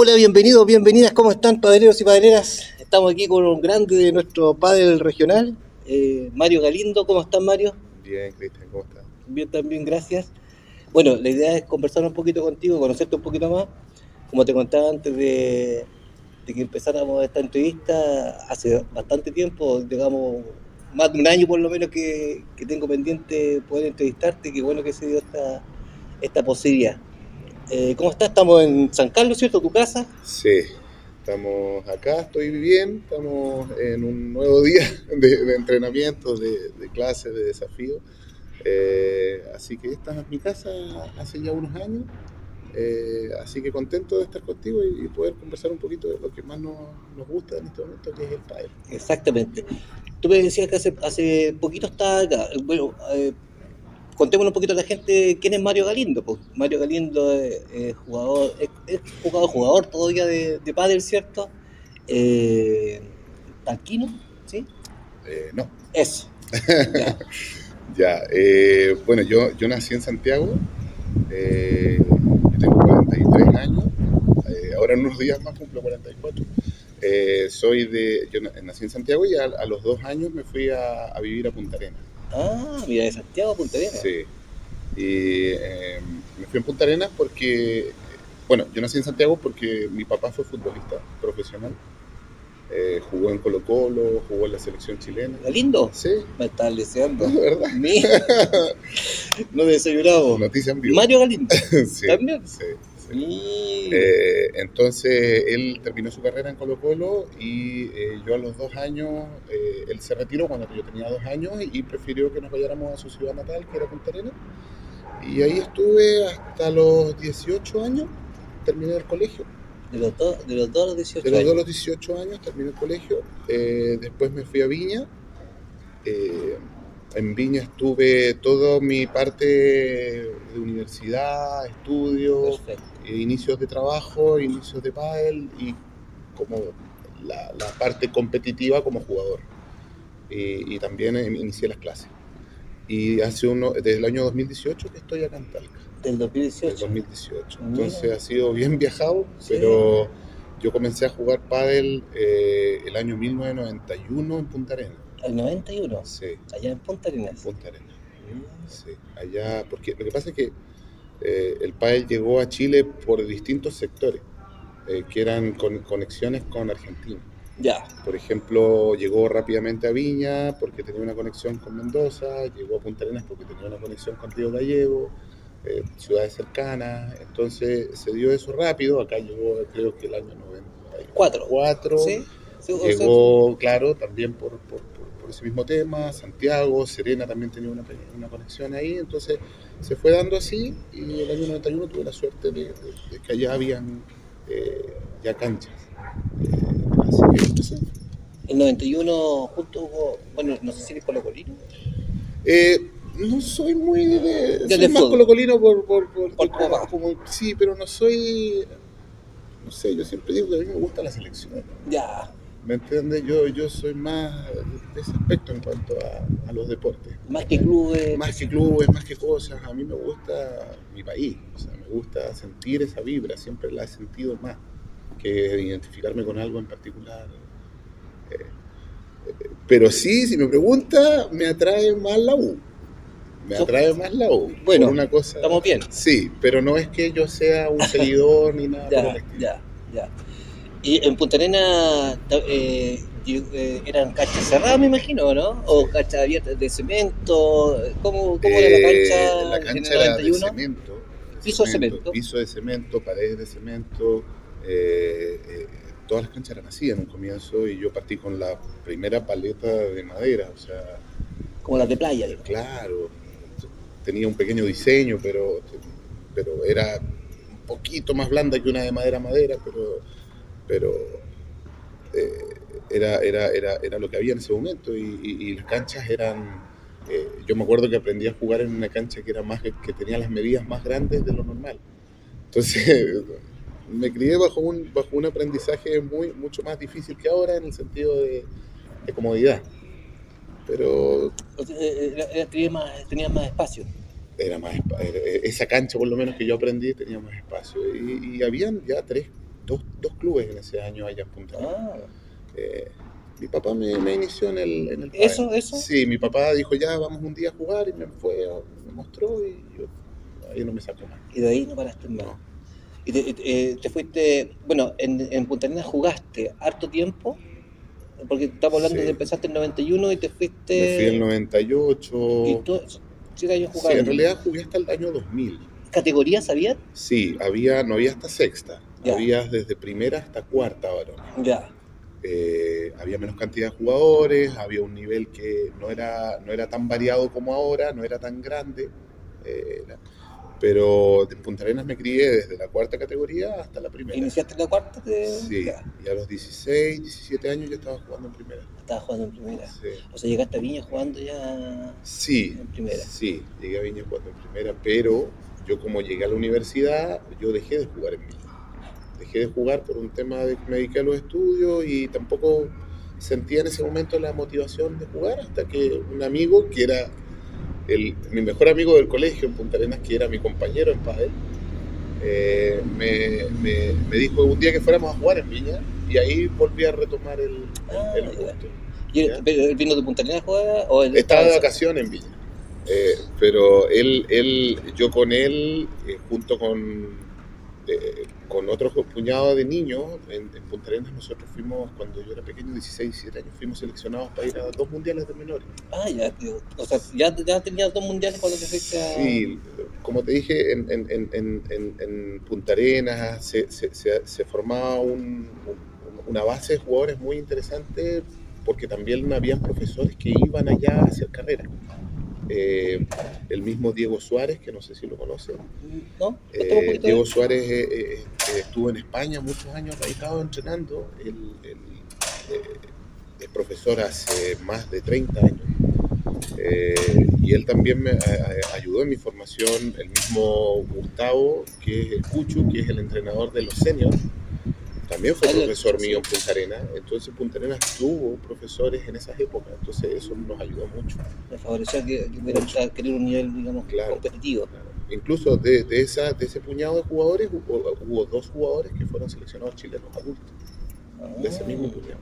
Hola, bienvenidos, bienvenidas, ¿cómo están, padreros y padreras? Estamos aquí con un grande de nuestro pádel regional, Mario Galindo. ¿Cómo están, Mario? Bien, Cristian, ¿cómo estás? Bien, también, gracias. Bueno, la idea es conversar un poquito contigo, conocerte un poquito más. Como te contaba antes de que empezáramos esta entrevista, hace bastante tiempo, digamos, más de un año por lo menos que tengo pendiente poder entrevistarte. Qué bueno que se dio esta posibilidad. ¿Cómo estás? Estamos en San Carlos, ¿cierto? ¿Tu casa? Sí, estamos acá, estoy bien, estamos en un nuevo día de entrenamiento, de clases, de desafío. Así que esta es mi casa hace ya unos años, así que contento de estar contigo y poder conversar un poquito de lo que más nos gusta en este momento, que es el pádel. Exactamente. Tú me decías que hace poquito estaba acá. Bueno, contémosle un poquito a la gente quién es Mario Galindo. Pues Mario Galindo es jugador, es jugador todavía de pádel, ¿cierto? Eh, Talquino, ¿sí? No, Eso, ya. ya, bueno, yo nací en Santiago, yo tengo 43 años, ahora en unos días más cumplo 44. Yo nací en Santiago y a los 2 años me fui a vivir a Punta Arenas. Ah, mira, de Santiago a Punta Arenas. Sí, y me fui a Punta Arenas porque, bueno, yo nací en Santiago porque mi papá fue futbolista profesional, jugó en Colo-Colo, jugó en la selección chilena. Galindo, Sí, me estás deseando. ¿verdad? No me desayunado. Noticia en vivo. Mario Galindo, Sí, también. sí, sí. Mira. Entonces él terminó su carrera en Colo Colo y yo a los 2 años, él se retiró cuando yo tenía 2 años y prefirió que nos vayáramos a su ciudad natal, que era Punta Arenas. Y ahí estuve hasta los 18 años, terminé el colegio. De los dos a los De 18 los 2 a años. los 18 años terminé el colegio. Después me fui a Viña. Eh, en Viña estuve toda mi parte de universidad, estudios, Perfecto. inicios de trabajo, inicios de pádel y como la parte competitiva como jugador. Y también inicié las clases. Y desde el año 2018 que estoy acá en Talca, Del del 2018. 2018. Mira, Entonces ha sido bien viajado, sí. pero yo comencé a jugar pádel el año 1991 en Punta Arenas. El 91, Sí, allá en Punta en Arenas. Punta Arenas. Mira. Sí, allá, porque lo que pasa es que el pádel llegó a Chile por distintos sectores, que eran conexiones con Argentina. Ya, Por ejemplo, llegó rápidamente a Viña porque tenía una conexión con Mendoza, llegó a Punta Arenas porque tenía una conexión con Río Gallego, ciudades cercanas, entonces se dio eso rápido, acá llegó creo que el año cuatro. 94, ¿Sí? Sí, o sea, llegó, claro, también por ese mismo tema, Santiago, Serena también tenía una conexión ahí, entonces se fue dando así y el año 91 tuve la suerte de que allá habían ya canchas. Así que, no sé. el 91 bueno, no sé si eres colocolino. No soy muy Ya soy de más fútbol, colocolino por papá. sí, pero no soy, no sé, yo siempre digo que a mí me gusta la selección. Ya, ¿Me entiendes? Yo soy más de ese aspecto en cuanto a los deportes. más que clubes, Más que clubes, más que cosas, a mí me gusta mi país, o sea, me gusta sentir esa vibra, siempre la he sentido más que identificarme con algo en particular. Eh, pero sí, si me pregunta, me atrae más la U. Me so- atrae más la U, por bueno, una cosa, estamos bien. sí, pero no es que yo sea un seguidor ni nada por el Ya, estilo. ya, ya. Y en Punta Arenas eran canchas cerradas, me imagino, ¿no? Sí. O canchas abiertas de cemento. ¿Cómo era la cancha La en el cancha era 91? Piso de cemento. piso de cemento, paredes de cemento. Todas las canchas eran así en un comienzo y yo partí con la primera paleta de madera, o sea, Como las de playa, digo. claro, tenía un pequeño diseño, pero era un poquito más blanda que una de madera, pero era lo que había en ese momento y las canchas eran, yo me acuerdo que aprendí a jugar en una cancha que era que tenía las medidas más grandes de lo normal. Entonces me crié bajo un aprendizaje mucho más difícil que ahora en el sentido de comodidad, pero O sea, tenía más espacio. esa cancha por lo menos que yo aprendí tenía más espacio y habían ya tres. dos clubes en ese año allá en Punta Arenas. Ah, Mi papá me inició en el ¿eso, pádel. eso? Sí, mi papá dijo ya vamos un día a jugar y me mostró y yo ahí no me sacó más. Y de ahí no paraste más. No. Y te fuiste, bueno, en Punta Arenas jugaste harto tiempo, porque estamos hablando de Sí, empezaste en 91 y te me fui en fuiste, y 98. todo, 7 años Sí, en jugando. realidad jugué hasta el año 2000. ¿Categoría sabías? Sí, no había hasta sexta, Ya, había desde primera hasta cuarta varones. ya. Había menos cantidad de jugadores, había un nivel que no era tan variado como ahora, no era tan grande, pero en Punta Arenas me crié desde la cuarta categoría hasta la primera. ¿Iniciaste en la cuarta? Sí, Ya, y a los 16, 17 años ya estaba jugando en primera. estabas jugando en primera. Sí. O sea, llegaste a Viña jugando ya Sí, en primera. sí, llegué a Viña jugando en primera, pero yo como llegué a la universidad, yo dejé de jugar en Viña. Dejé de jugar por un tema de que me dediqué a los estudios y tampoco sentía en ese momento la motivación de jugar hasta que un amigo que era mi mejor amigo del colegio en Punta Arenas, que era mi compañero en pádel, me dijo un día que fuéramos a jugar en Viña y ahí volví a retomar el Ah, ya. gusto. ¿Y ¿Ya? pero él vino de Punta Arenas a jugar o él Estaba de en vacaciones en Viña, pero yo con él, junto con otros puñados de niños, en Punta Arenas nosotros fuimos, cuando yo era pequeño, 16, 17 años, fuimos seleccionados para ir a 2 mundiales de menores. Ah, ya, o sea, ya tenías 2 mundiales cuando te fuiste a... Sí, como te dije, en Punta Arenas se formaba una base de jugadores muy interesante porque también habían profesores que iban allá a hacer carrera. El mismo Diego Suárez, que no sé si lo conocen. ¿No? Cuéntame un poquito de Diego él. Suárez estuvo en España muchos años radicado entrenando. Es profesor hace más de 30 años. Y él también me ayudó en mi formación. El mismo Gustavo, que es el Cuchu, que es el entrenador de los seniors, también fue profesor mío en Punta Arenas. Entonces Punta Arenas tuvo profesores en esas épocas, entonces eso nos ayudó mucho. Me favoreció que pudiera querer un nivel, digamos, Claro, competitivo. claro. Incluso de ese puñado de jugadores hubo 2 jugadores que fueron seleccionados chilenos adultos, de ese mismo puñado.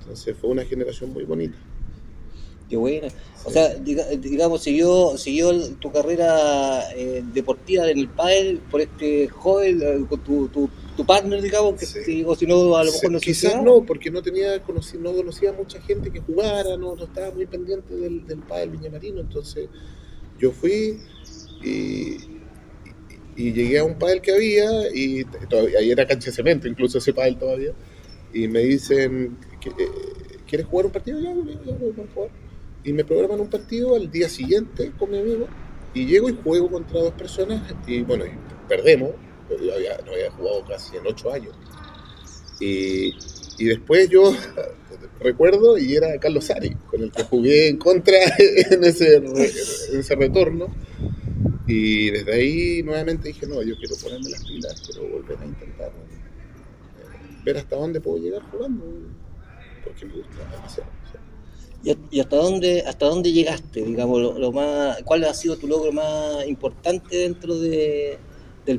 Entonces fue una generación muy bonita. Qué buena. Sí. O sea, digamos, siguió tu carrera deportiva en el pádel por este joven, con tu partner, digamos, que Sí. o si no, a lo mejor no se Quizás llegaba. no, porque no conocía a mucha gente que jugara, no estaba muy pendiente del pádel viñamarino, entonces yo fui y llegué a un pádel que había, y todavía, ahí era cancha de cemento, incluso ese pádel todavía, y me dicen, ¿quieres jugar un partido? Ya, vamos a jugar. Y me programan un partido al día siguiente con mi amigo, y llego y juego contra 2 personas, y bueno, y perdemos, pero yo no había jugado casi en 8 años. Y después yo recuerdo, y era Carlos Sari, con el que jugué en contra en ese retorno. Y desde ahí nuevamente dije, no, yo quiero ponerme las pilas, quiero volver a intentar ver hasta dónde puedo llegar jugando, porque me gusta demasiado. ¿Y hasta dónde llegaste? Digamos, lo más, ¿cuál ha sido tu logro más importante dentro del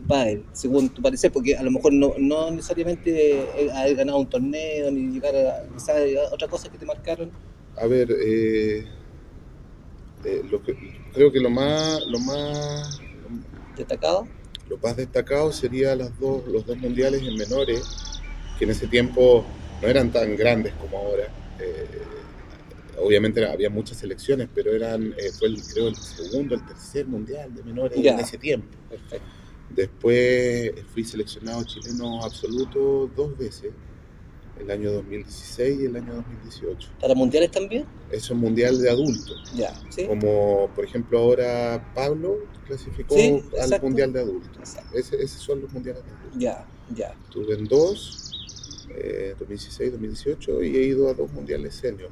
pádel, según tu parecer? Porque a lo mejor no necesariamente haber ganado un torneo, ni llegar a quizás otras cosas que te marcaron. A ver, creo que ¿Destacado? lo más destacado sería los dos mundiales en menores, que en ese tiempo no eran tan grandes como ahora. Obviamente había muchas selecciones, pero creo el segundo, el tercer mundial de menores en ese tiempo. Perfecto. Después fui seleccionado chileno absoluto 2 veces, el año 2016 y el año 2018. ¿Para mundiales también? Eso es mundial de adultos. Ya, sí. Como por ejemplo ahora Pablo clasificó al mundial de adultos. Esos son los mundiales de adultos. Ya. Estuve en 2, 2016, 2018, y he ido a 2 mundiales senior.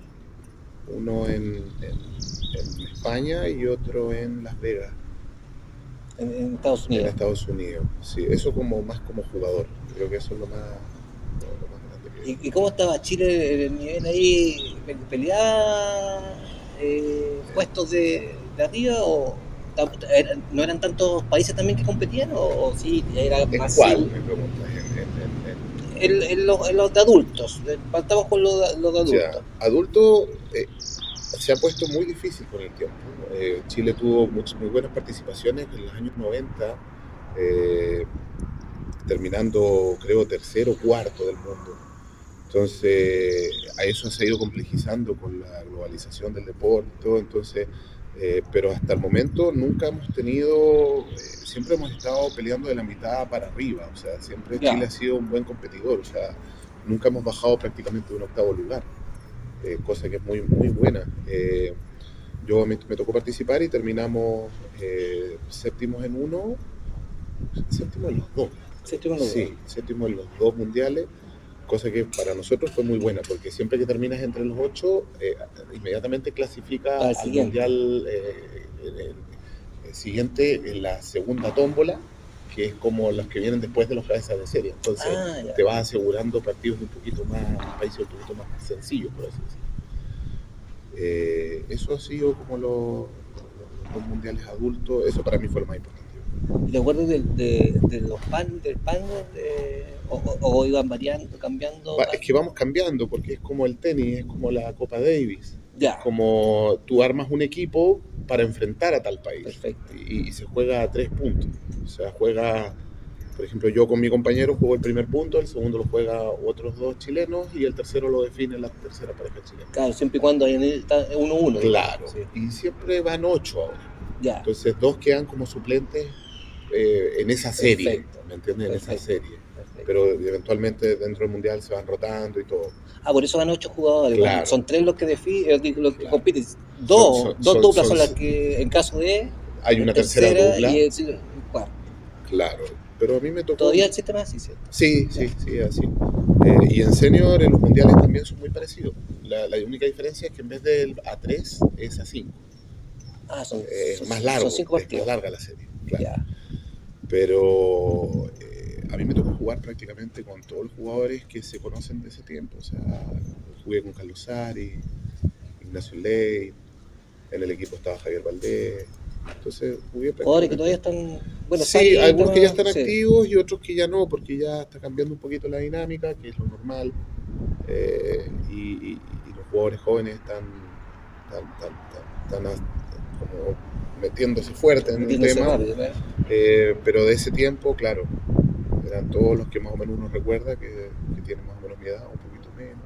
Uno en España y otro en Las Vegas. En Estados Unidos. En Estados Unidos, sí. Eso más como jugador. Creo que eso es lo más grande que... ¿Y cómo estaba Chile en el nivel ahí? ¿Peleaba puestos de arriba o no eran tantos países también que competían o sí era ¿En más? cuál, me preguntas? en los de adultos. Partamos con los de adultos. Ya, adulto se ha puesto muy difícil con el tiempo. Chile tuvo muy buenas participaciones en los años 90, eh, terminando creo tercero o cuarto del mundo. Entonces, a eso se ha ido complejizando con la globalización del deporte y todo. Entonces, pero hasta el momento nunca hemos tenido, siempre hemos estado peleando de la mitad para arriba. O sea, siempre Chile Ya. ha sido un buen competidor. O sea, nunca hemos bajado prácticamente de un octavo lugar, cosa que es muy, muy buena. Yo me tocó participar y terminamos séptimos en uno, séptimo en los dos. Séptimo lugar. Sí, séptimo en los dos mundiales, cosa que para nosotros fue muy buena, porque siempre que terminas entre los ocho, inmediatamente clasifica Para el al siguiente. mundial el siguiente en la segunda tómbola, que es como los que vienen después de los cabezas de serie. Entonces Ya. te vas asegurando partidos un poquito más, países un poquito más sencillos, por así decirlo. Eso ha sido como los mundiales adultos, eso para mí fue lo más importante. ¿Y te acuerdas de los del panel? O iban variando, cambiando? Es que vamos cambiando, porque es como el tenis, es como la Copa Davis. Ya. Es como tú armas un equipo para enfrentar a tal país. Perfecto. Y se juega a 3 puntos. O sea, juega, por ejemplo, yo con mi compañero juego el primer punto, el segundo lo juega otros 2 chilenos y el tercero lo define la tercera pareja chilena. Claro, siempre y cuando hay 1-1. Claro. Sí. Y siempre van 8 ahora. Ya. Entonces 2 quedan como suplentes en esa serie. Perfecto. ¿Me entiendes? En Perfecto. esa serie. Perfecto. Pero eventualmente dentro del mundial se van rotando y todo. Por eso van 8 jugadores. Claro. Son 3 los que los que Claro. compiten. Dos duplas son las son- que, en caso de. Hay una tercera dupla. Y el cuarto. Claro. Pero a mí me tocó. Todavía el sistema es así, ¿cierto? Sí, así. Y en senior, en los mundiales también son muy parecidos. La única diferencia es que en vez del A3 es A5. Son más largo, son 5 es partidos. más larga la serie. Claro. Ya. Pero a mí me tocó jugar prácticamente con todos los jugadores que se conocen de ese tiempo. O sea, jugué con Carlos Sari, Ignacio Ley, en el equipo estaba Javier Valdés. Entonces jugué Jugadores prácticamente. que todavía están. Bueno, Sí, Sari, algunos que ya están sí. activos y otros que ya no, porque ya está cambiando un poquito la dinámica, que es lo normal. Y los jugadores jóvenes están como metiéndose fuerte en el tema. Rápido, ¿verdad? Pero de ese tiempo, claro, eran todos los que más o menos uno recuerda que tienen más o menos mi edad, un poquito menos.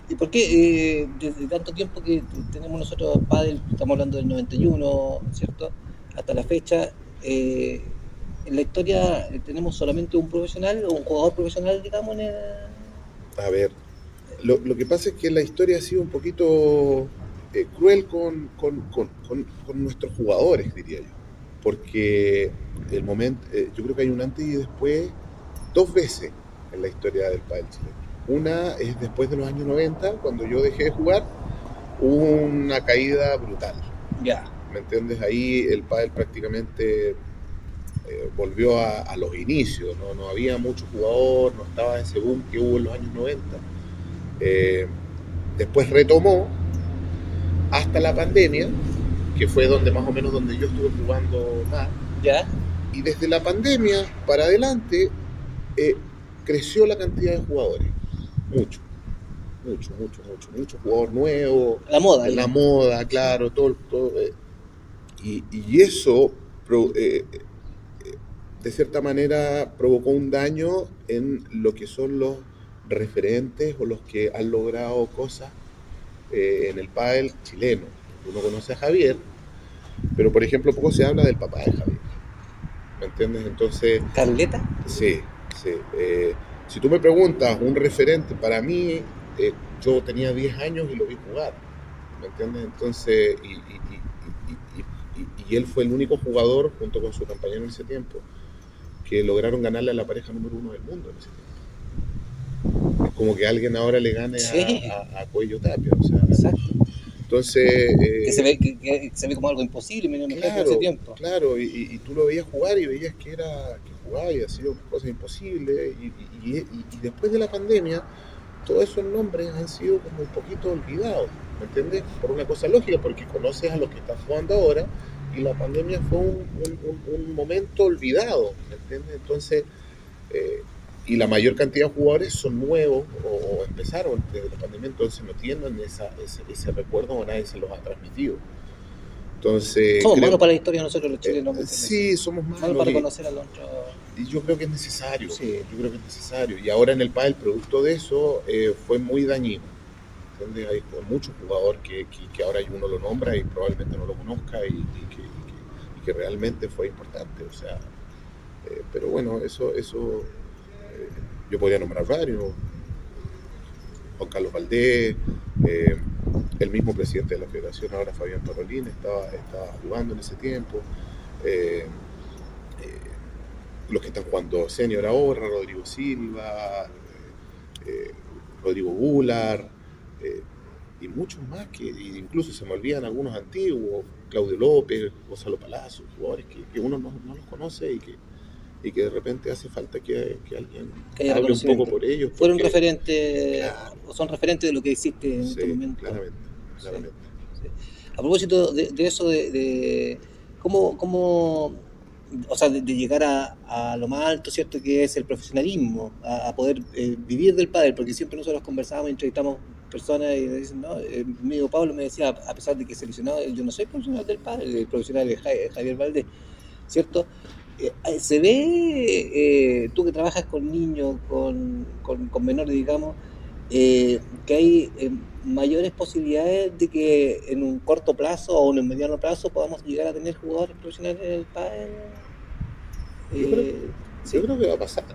¿Y por qué desde tanto tiempo que tenemos nosotros pádel, estamos hablando del 91, ¿cierto? Hasta la fecha, en la historia tenemos solamente un profesional o un jugador profesional, digamos, A ver, lo que pasa es que la historia ha sido un poquito cruel con nuestros jugadores, diría yo. Porque el momento, yo creo que hay un antes y después, 2 veces en la historia del pádel chileno. Una es después de los años 90, cuando yo dejé de jugar, hubo una caída brutal. Ya. ¿Me entiendes? Ahí el pádel prácticamente volvió a los inicios, no había mucho jugador, no estaba ese boom que hubo en los años 90. Después retomó hasta la pandemia, que fue donde más o menos donde yo estuve jugando más. Ya. Y desde la pandemia para adelante creció la cantidad de jugadores. Mucho jugador nuevo. La moda. La moda, claro, todo y eso de cierta manera provocó un daño en lo que son los referentes o los que han logrado cosas en el pádel chileno. Uno conoce a Javier, pero por ejemplo poco se habla del papá de Javier. ¿Me entiendes? Entonces... ¿Carleta? Sí. Si tú me preguntas un referente, para mí, yo tenía 10 años y lo vi jugar. ¿Me entiendes? Entonces, y él fue el único jugador, junto con su compañero en ese tiempo, que lograron ganarle a la pareja número 1 del mundo en ese tiempo. Es como que alguien ahora le gane a Cuello Tapia. O sea, exacto. Entonces... que se ve como algo imposible, me imagino, claro, en ese tiempo. Claro, y tú lo veías jugar y veías que jugaba y hacía cosas imposibles. Y después de la pandemia, todos esos nombres han sido como un poquito olvidados, ¿me entiendes? Por una cosa lógica, porque conoces a los que están jugando ahora y la pandemia fue un momento olvidado, ¿me entiendes? Entonces, y la mayor cantidad de jugadores son nuevos o empezaron desde la pandemia, entonces no tienen ese recuerdo o nadie se los ha transmitido. Entonces, Somos malos creo, para la historia nosotros los chilenos muchas veces. sí, somos Malos para malos reconocer a los otros. y yo creo que es necesario. Sí. Yo creo que es necesario. Y ahora en el pádel, producto de eso, fue muy dañino. ¿Entiendes? Hay muchos jugadores que ahora uno lo nombra y probablemente no lo conozca y que realmente fue importante. O sea, pero bueno, yo podría nombrar varios. Juan Carlos Valdés, eh, el mismo presidente de la federación, ahora Fabián Parolín, estaba jugando en ese tiempo. Eh, los que están jugando senior ahora, Rodrigo Silva, eh, Rodrigo Gular, eh, y muchos más que incluso se me olvidan algunos antiguos, Claudio López, Gonzalo Palacio, jugadores que uno no los conoce y que de repente hace falta que alguien Que haya hable un poco reconocimiento. por ellos. Fueron Porque, referentes, claro, o son referentes de lo que existe en este sí, momento. claramente, Sí, claramente. sí. A propósito de eso, cómo o sea, de llegar a lo más alto, ¿cierto? Que es el profesionalismo, a poder vivir del pádel, porque siempre nosotros conversamos, entrevistamos personas y me dicen, no, mi amigo Pablo me decía, a pesar de que es seleccionado, yo no soy profesional del pádel, el profesional es Javier Valdés, ¿cierto? Se ve, tú que trabajas con niños, con menores, digamos, que hay mayores posibilidades de que en un corto plazo o en un mediano plazo podamos llegar a tener jugadores profesionales en el pádel. Yo creo, yo Sí, creo que va a pasar.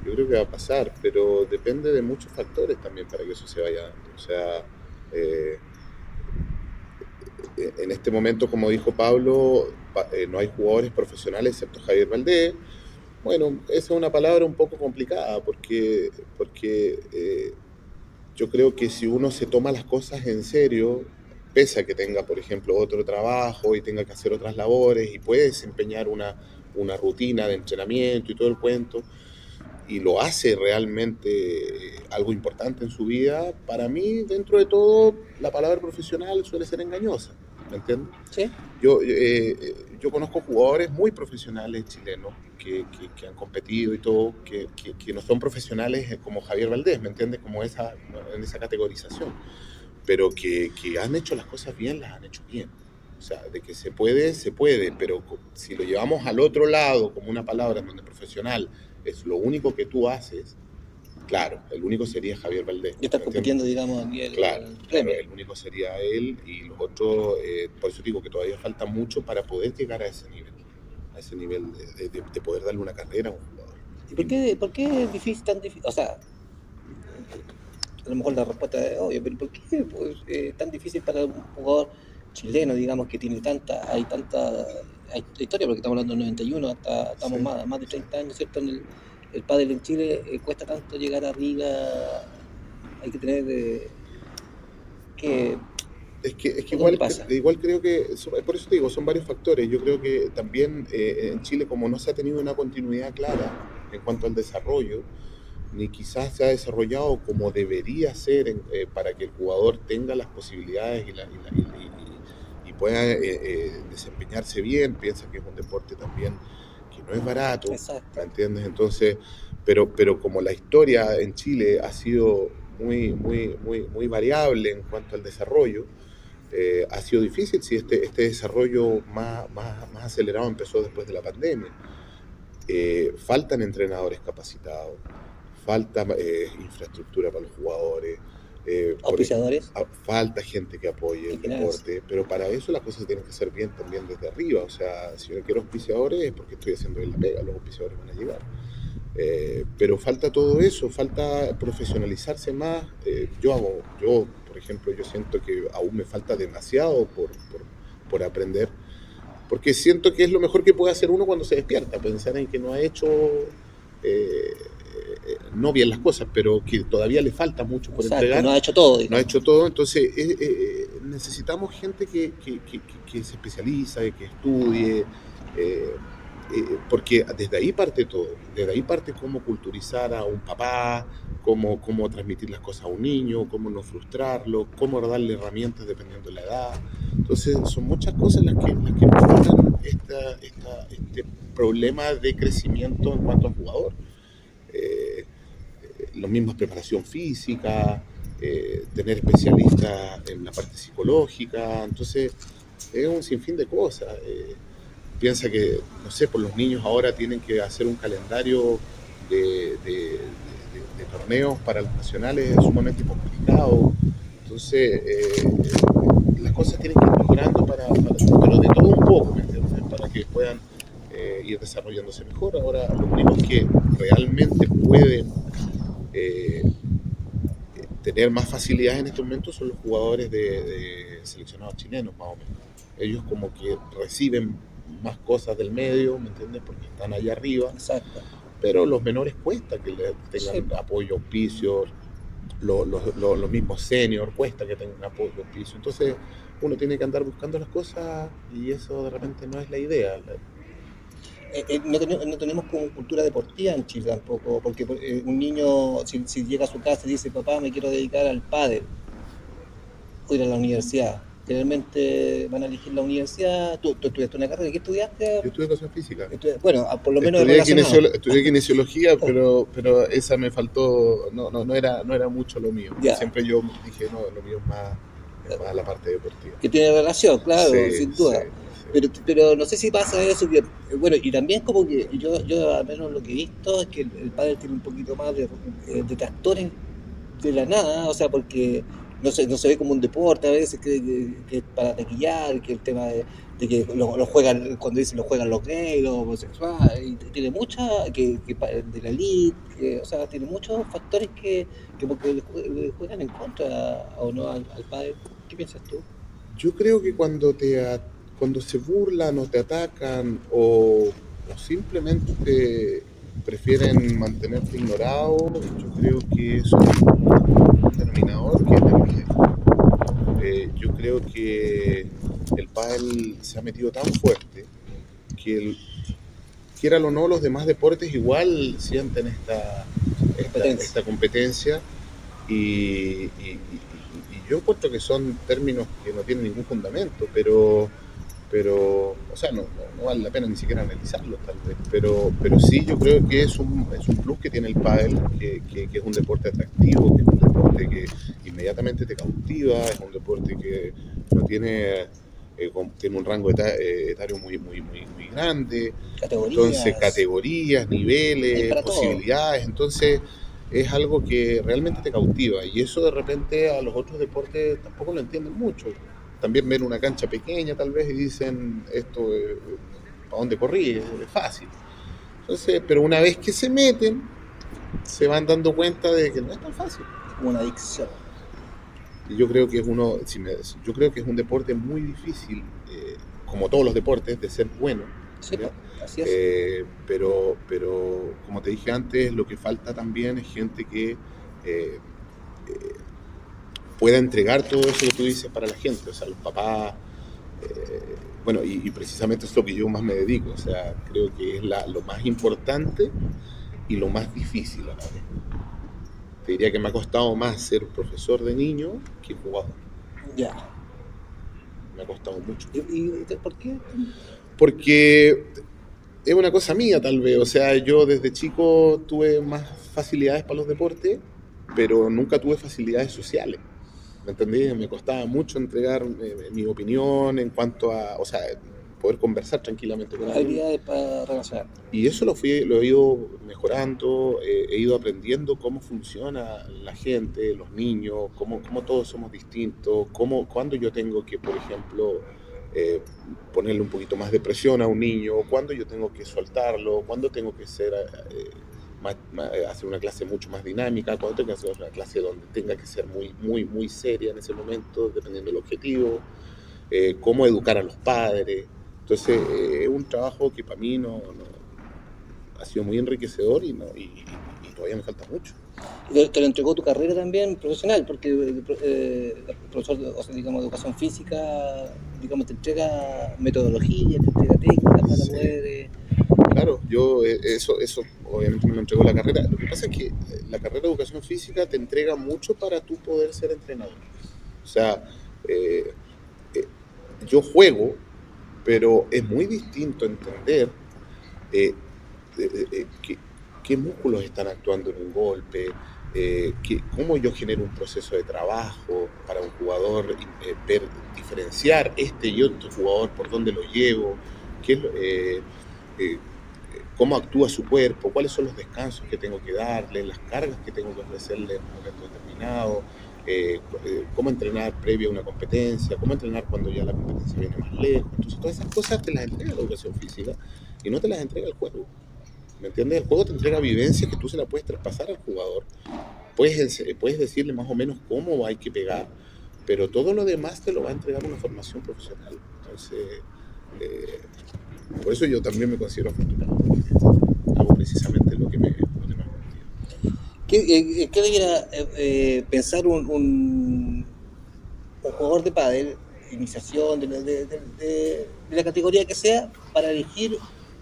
Yo creo que va a pasar, pero depende de muchos factores también para que eso se vaya dando. O sea, eh, en este momento, como dijo Pablo, no hay jugadores profesionales excepto Javier Valdés. Bueno, esa es una palabra un poco complicada porque yo creo que si uno se toma las cosas en serio, pese a que tenga, por ejemplo, otro trabajo y tenga que hacer otras labores y puede desempeñar una rutina de entrenamiento y todo el cuento, y lo hace realmente algo importante en su vida, para mí, dentro de todo, la palabra profesional suele ser engañosa, ¿me entiendes? sí, Yo conozco jugadores muy profesionales chilenos que han competido y todo, que no son profesionales como Javier Valdés, ¿me entiendes? Como en esa categorización, pero que han hecho las cosas bien, las han hecho bien. O sea, de que se puede, pero si lo llevamos al otro lado, como una palabra en donde profesional es lo único que tú haces, claro, el único sería Javier Valdés, y estar ¿me entiendes? compitiendo, digamos, aquí Claro, el claro, premio. el único sería él y los otros, por eso digo que todavía falta mucho para poder llegar a ese nivel de poder darle una carrera a un jugador. ¿Y por qué es difícil, tan difícil? O sea, a lo mejor la respuesta es obvia, pero ¿por qué pues, tan difícil para un jugador chileno, digamos, que tiene hay historia, porque estamos hablando del 91, hasta estamos Sí, más de sí. 30 años, ¿cierto? El pádel en Chile cuesta tanto llegar arriba, hay que tener que, Es que ¿por dónde pasa? igual creo que, por eso te digo, son varios factores. Yo creo que también en Chile, como no se ha tenido una continuidad clara en cuanto al desarrollo, ni quizás se ha desarrollado como debería ser para que el jugador tenga las posibilidades y pueda desempeñarse bien. Piensa que es un deporte también que no es barato, ¿me Exacto. entiendes? Entonces, pero como la historia en Chile ha sido muy variable en cuanto al desarrollo, ha sido difícil si este desarrollo más acelerado empezó después de la pandemia. Faltan entrenadores capacitados, falta infraestructura para los jugadores, Auspiciadores, falta gente que apoye en el general. deporte, pero para eso las cosas tienen que ser bien también desde arriba. O sea, si yo quiero auspiciadores es porque estoy haciendo bien la pega, los auspiciadores van a llegar. Pero falta todo eso, falta profesionalizarse más. Yo, por ejemplo, yo siento que aún me falta demasiado por aprender, porque siento que es lo mejor que puede hacer uno cuando se despierta, pensar en que no ha hecho no bien las cosas, pero que todavía le falta mucho por Exacto, no entregar, ha hecho todo, no ha digamos. hecho todo, entonces necesitamos gente que se especializa, que estudie, eh, porque desde ahí parte todo, desde ahí parte cómo culturizar a un papá, cómo transmitir las cosas a un niño, cómo no frustrarlo, cómo darle herramientas dependiendo de la edad. Entonces son muchas cosas las que provocan este problema de crecimiento en cuanto a jugador. lo mismo es preparación física, tener especialistas en la parte psicológica, entonces es un sinfín de cosas. Piensa que, no sé, por los niños ahora tienen que hacer un calendario de torneos para los nacionales sumamente complicado. Entonces, las cosas tienen que ir mejorando pero de todo un poco, ¿me entiendes? Para que puedan ir desarrollándose mejor. Ahora, los únicos que realmente pueden eh, tener más facilidades en este momento son los jugadores de seleccionados chilenos, más o menos. Ellos como que reciben más cosas del medio, ¿me entiendes? Porque están allá arriba, Exacto. pero los menores cuesta que le Sí. tengan apoyo, auspicios, los mismos seniors cuesta que tengan apoyo, auspicio. Entonces uno tiene que andar buscando las cosas y eso de repente no es la idea. No tenemos como cultura deportiva en Chile tampoco, porque un niño, si llega a su casa y dice, papá, me quiero dedicar al pádel o ir a la universidad, generalmente van a elegir la universidad. ¿Tú estudiaste una carrera? ¿Qué estudiaste? Yo estudié educación física. Bueno, por lo menos es relacionado. Estudié kinesiología, pero esa me faltó, no era mucho lo mío. Ya, Siempre yo dije, no, lo mío es más la parte deportiva. que tiene relación, claro, Sí, sin sí, duda. sí. Pero no sé si pasa eso, que, bueno, y también como que yo al menos lo que he visto es que el pádel tiene un poquito más de detractores de la nada, o sea, porque no se ve como un deporte a veces, que es para taquillar, que el tema de que lo juegan, cuando dicen lo juegan los gays, los homosexuales, y tiene mucha, de la elite, o sea, tiene muchos factores que porque le juegan en contra o no al pádel. ¿Qué piensas tú? Yo creo que cuando se burlan o te atacan o simplemente prefieren mantenerte ignorado, yo creo que eso es un denominador que te divide. Yo creo que el pádel se ha metido tan fuerte que quieran o no, los demás deportes igual sienten Competencia. esta competencia y yo encuentro que son términos que no tienen ningún fundamento, o sea, no vale la pena ni siquiera analizarlos tal vez, pero sí yo creo que es un plus que tiene el pádel, que es un deporte atractivo, que es un deporte que inmediatamente te cautiva, es un deporte que no tiene un rango etario muy grande, entonces Categorías, categorías, hay niveles, para todo. posibilidades, entonces es algo que realmente te cautiva y eso de repente a los otros deportes tampoco lo entienden mucho. También ven una cancha pequeña tal vez y dicen esto, ¿para dónde corrí? Es fácil. Entonces, pero una vez que se meten, se van dando cuenta de que no es tan fácil. Es como una adicción. Y yo creo que yo creo que es un deporte muy difícil, como todos los deportes, de ser bueno, Sí, ¿ya? pues, así es. Pero como te dije antes, lo que falta también es gente que eh, eh, pueda entregar todo eso que tú dices para la gente, o sea, los papás, bueno, y precisamente es lo que yo más me dedico, o sea, creo que es lo más importante y lo más difícil a la vez. Te diría que me ha costado más ser profesor de niño que jugador. Ya. Me ha costado mucho. ¿Por qué? Porque es una cosa mía tal vez, o sea, yo desde chico tuve más facilidades para los deportes, pero nunca tuve facilidades sociales. ¿Me entendí? Me costaba mucho entregar mi opinión en cuanto a, o sea, poder conversar tranquilamente con alguien. Habilidades para relacionar. Y eso lo he ido mejorando, he ido aprendiendo cómo funciona la gente, los niños, cómo todos somos distintos, cuándo yo tengo que, por ejemplo, eh, ponerle un poquito más de presión a un niño, cuándo yo tengo que soltarlo, cuándo tengo que hacer una clase mucho más dinámica, cuándo tengo que hacer una clase donde tenga que ser muy seria en ese momento, dependiendo del objetivo, cómo educar a los padres. Entonces, es un trabajo que para mí ha sido muy enriquecedor y todavía me falta mucho. Te lo entregó tu carrera también profesional, porque el profesor, o sea, digamos, de educación física, digamos, te entrega metodología, te entrega técnicas para Sí, poder... claro, yo eso obviamente me lo entregó la carrera. Lo que pasa es que la carrera de educación física te entrega mucho para tú poder ser entrenador. O sea, eh, eh, yo juego, pero es muy distinto entender eh, que qué músculos están actuando en un golpe, cómo yo genero un proceso de trabajo para un jugador, ver, diferenciar este y otro jugador, por dónde lo llevo, qué es eh, cómo actúa su cuerpo, cuáles son los descansos que tengo que darle, las cargas que tengo que ofrecerle en un momento determinado, cómo entrenar previo a una competencia, cómo entrenar cuando ya la competencia viene más lejos. Entonces, todas esas cosas te las entrega la educación física y no te las entrega el juego. ¿Me entiendes? El juego te entrega vivencias que tú se las puedes traspasar al jugador. Puedes decirle más o menos cómo hay que pegar, pero todo lo demás te lo va a entregar una formación profesional. Entonces, eh, por eso yo también me considero afortunado, porque hago precisamente lo que me ha permitido. ¿Qué debiera pensar un jugador de pádel, iniciación de la categoría que sea, para elegir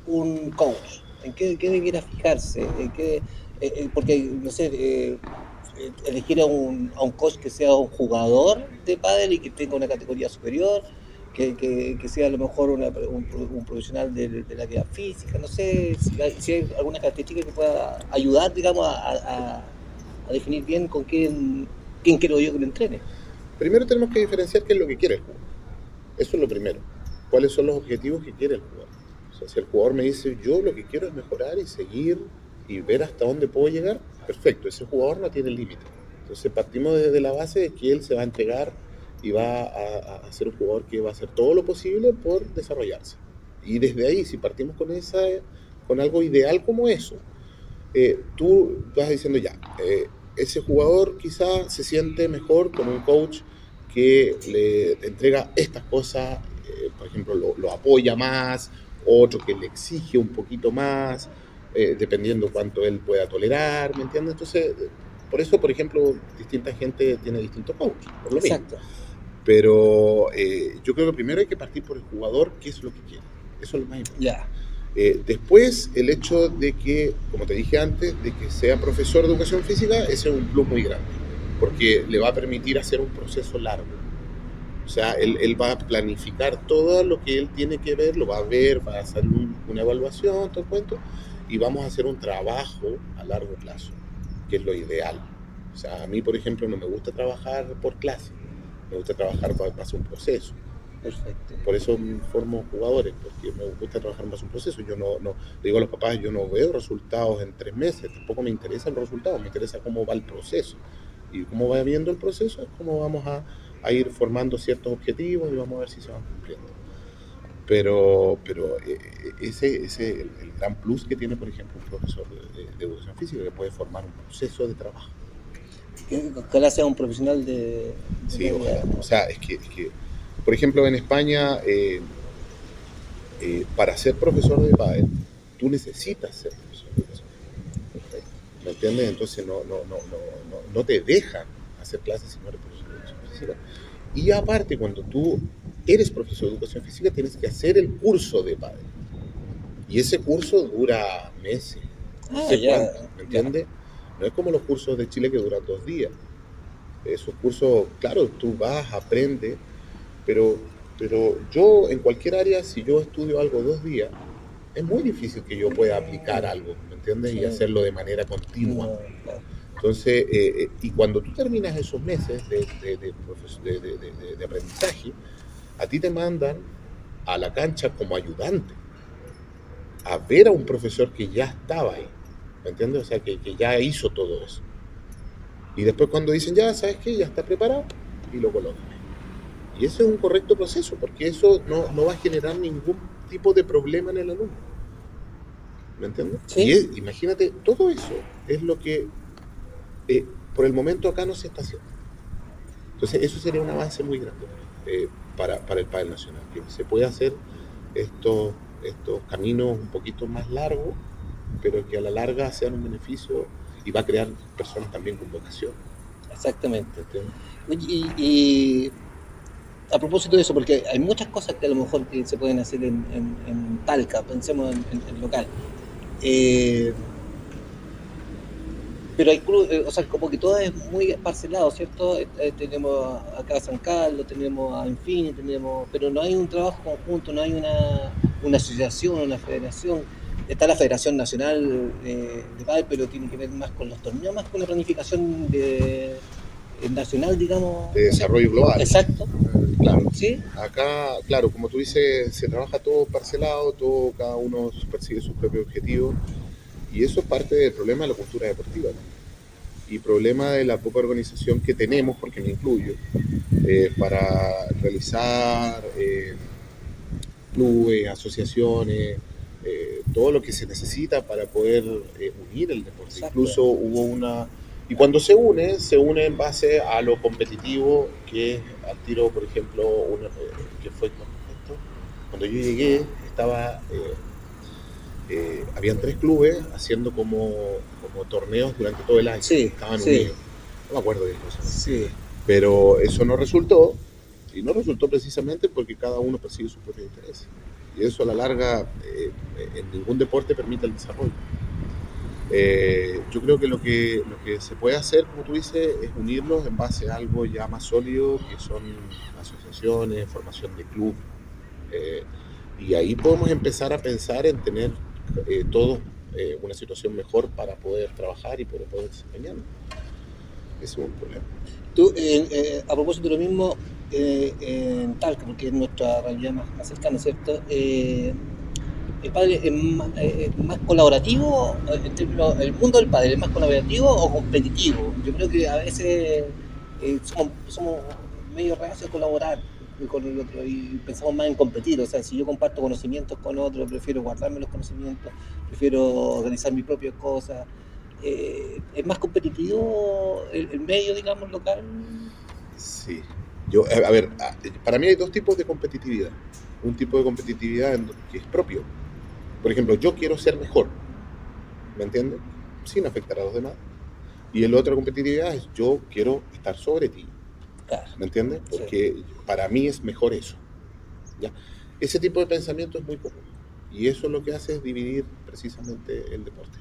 un coach? ¿En qué debiera fijarse? Porque, no sé, elegir a un coach que sea un jugador de pádel y que tenga una categoría superior, que sea a lo mejor un profesional de la actividad física, no sé si hay alguna característica que pueda ayudar, digamos, a definir bien con quién quiero yo que lo entrene. Primero tenemos que diferenciar qué es lo que quiere el jugador. Eso es lo primero. ¿Cuáles son los objetivos que quiere el jugador? O sea, si el jugador me dice, yo lo que quiero es mejorar y seguir y ver hasta dónde puedo llegar, perfecto, ese jugador no tiene límite. Entonces partimos desde la base de que él se va a entregar y va a ser un jugador que va a hacer todo lo posible por desarrollarse. Y desde ahí, si partimos con algo ideal como eso, tú vas diciendo ya, ese jugador quizá se siente mejor con un coach que le entrega estas cosas, por ejemplo, lo apoya más, otro que le exige un poquito más, dependiendo cuánto él pueda tolerar, ¿me entiendes? Entonces, por eso, por ejemplo, distinta gente tiene distintos coaches, por lo mismo. Exacto. Pero yo creo que primero hay que partir por el jugador, qué es lo que quiere. Eso es lo más importante. Ya. Después, el hecho de que, como te dije antes, de que sea profesor de educación física, ese es un plus muy grande, porque le va a permitir hacer un proceso largo. O sea, él va a planificar todo lo que él tiene que ver, lo va a ver, va a hacer una evaluación, todo el cuento, y vamos a hacer un trabajo a largo plazo, que es lo ideal. O sea, a mí, por ejemplo, no me gusta trabajar por clase, me gusta trabajar para hacer un proceso. Perfecto. Por eso formo jugadores, porque me gusta trabajar más un proceso. Yo no le digo a los papás, yo no veo resultados en 3 meses, tampoco me interesan los resultados, me interesa cómo va el proceso. Y cómo va viendo el proceso es cómo vamos a ir formando ciertos objetivos y vamos a ver si se van cumpliendo. Pero ese es el gran plus que tiene, por ejemplo, un profesor de educación física, que puede formar un proceso de trabajo. Ojalá sea un profesional de Sí, la ojalá. área. O sea, por ejemplo, en España, para ser profesor de pádel, tú necesitas ser profesor de educación física. ¿Me entiendes? Entonces no te dejan hacer clases si no eres profesor de educación física. Y aparte, cuando tú eres profesor de educación física, tienes que hacer el curso de pádel. Y ese curso dura meses, no sé Ya, cuánto, ¿me entiendes? No es como los cursos de Chile que duran 2 días. Esos cursos, claro, tú vas, aprendes, pero yo en cualquier área, si yo estudio algo 2 días, es muy difícil que yo pueda aplicar algo, ¿me entiendes? sí. Y hacerlo de manera continua. No, claro. Entonces, y cuando tú terminas esos meses de aprendizaje, a ti te mandan a la cancha como ayudante, a ver a un profesor que ya estaba ahí, ¿me entiendes? O sea, que ya hizo todo eso. Y después cuando dicen, ya, ¿sabes qué? Ya está preparado, y lo colocan. Y eso es un correcto proceso, porque eso no va a generar ningún tipo de problema en el alumno. ¿Me entiendes? Sí. Y imagínate, todo eso es lo que por el momento acá no se está haciendo. Entonces, eso sería un avance muy grande para el pádel nacional, que se puede hacer estos caminos un poquito más largos, pero que a la larga sean un beneficio y va a crear personas también con vocación. Exactamente. ¿Entiendes? Y a propósito de eso, porque hay muchas cosas que a lo mejor que se pueden hacer en Talca, pensemos en local. Pero hay clubes, o sea, como que todo es muy parcelado, ¿cierto? Tenemos acá a San Carlos, tenemos a Infini, pero no hay un trabajo conjunto, no hay una asociación, una federación. está la Federación Nacional de Pádel, pero tiene que ver más con los torneos, más con la planificación nacional, digamos. de desarrollo global. Exacto. Claro. Sí. Acá, claro, como tú dices, se trabaja todo parcelado, todo, cada uno persigue sus propios objetivos, y eso es parte del problema de la cultura deportiva, ¿no? Y problema de la poca organización que tenemos, porque me incluyo, para realizar clubes, asociaciones, todo lo que se necesita para poder unir el deporte. Exacto. Incluso hubo una... Y cuando se une en base a lo competitivo, que es al tiro, por ejemplo, que fue cuando yo llegué, habían 3 clubes haciendo como torneos durante todo el año. Sí, estaban sí. unidos. No me acuerdo bien cosas. Sí. Pero eso no resultó, y no resultó precisamente porque cada uno persigue sus propios intereses. Y eso a la larga en ningún deporte permite el desarrollo. Yo creo que lo que se puede hacer, como tú dices, es unirlos en base a algo ya más sólido, que son asociaciones, formación de club. Y ahí podemos empezar a pensar en tener todos una situación mejor para poder trabajar y para poder desempeñarnos. Ese es un problema. Tú, a propósito de lo mismo, en Talca, porque es nuestra realidad más cercana, ¿cierto? ¿El pádel es más colaborativo? En términos, ¿el mundo del pádel es más colaborativo o competitivo? Yo creo que a veces somos medio reacios a colaborar con el otro y pensamos más en competir. O sea, si yo comparto conocimientos con otro, prefiero guardarme los conocimientos, prefiero organizar mis propias cosas. ¿Es más competitivo el medio, digamos, local? Sí. Yo, a ver, para mí hay 2 tipos de competitividad. Un tipo de competitividad que es propio. Por ejemplo, yo quiero ser mejor, ¿me entiendes? Sin afectar a los demás. Y el otro competitividad es yo quiero estar sobre ti, Claro. ¿me entiendes? Porque para mí es mejor eso, ¿ya? Ese tipo de pensamiento es muy común. Y eso lo que hace es dividir precisamente el deporte.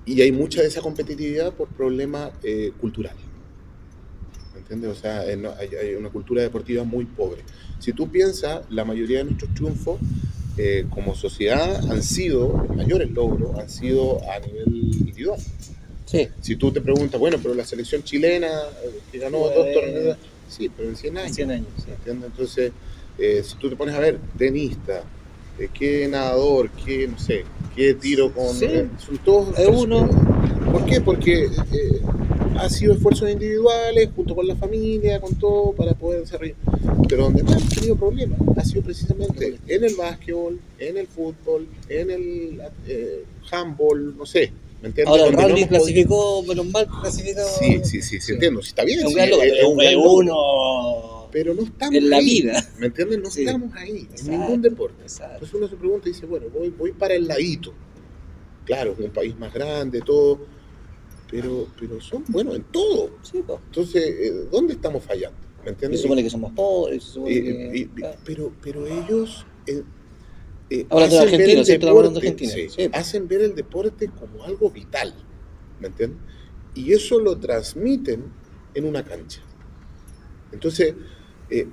Y hay mucha de esa competitividad por problemas culturales. ¿Me entiendes? O sea, hay una cultura deportiva muy pobre. Si tú piensas, la mayoría de nuestros triunfos como sociedad han sido, los mayores logros han sido a nivel individual. Sí. Si tú te preguntas, bueno, pero la selección chilena que ganó 2 torneos, sí, pero en 100 años. 100 años, sí. ¿Entiendes? Entonces, si tú te pones a ver, tenista, qué nadador, qué, no sé, qué tiro con... Sí. Son todos... Es uno. ¿Por qué? Porque ha sido esfuerzos individuales, junto con la familia, con todo, para poder desarrollar. Pero donde más han tenido problemas ha sido precisamente en el básquetbol, en el fútbol, en el handball, no sé. ¿Me entiendes? Ahora el Donde rugby no clasificó, menos mal clasificó. Sí, entiendo. Está bien, Es un sí, gran logro, es un gran uno pero no estamos en la ahí, vida. ¿me entiendes? No Sí. estamos ahí, Exacto, en ningún deporte. exacto. Entonces uno se pregunta y dice, bueno, voy para el ladito. Claro, es un país más grande, todo, pero son buenos en todo. Sí, pues. Entonces, ¿dónde estamos fallando? ¿Me Y entiendes? se supone que somos pobres, se supone que... Pero ellos Hablando de hacen ver Argentina, el ¿cierto? Hablando de deporte, Argentina. sí, Sí. hacen ver el deporte como algo vital, ¿me entiendes? Y eso lo transmiten en una cancha. Entonces,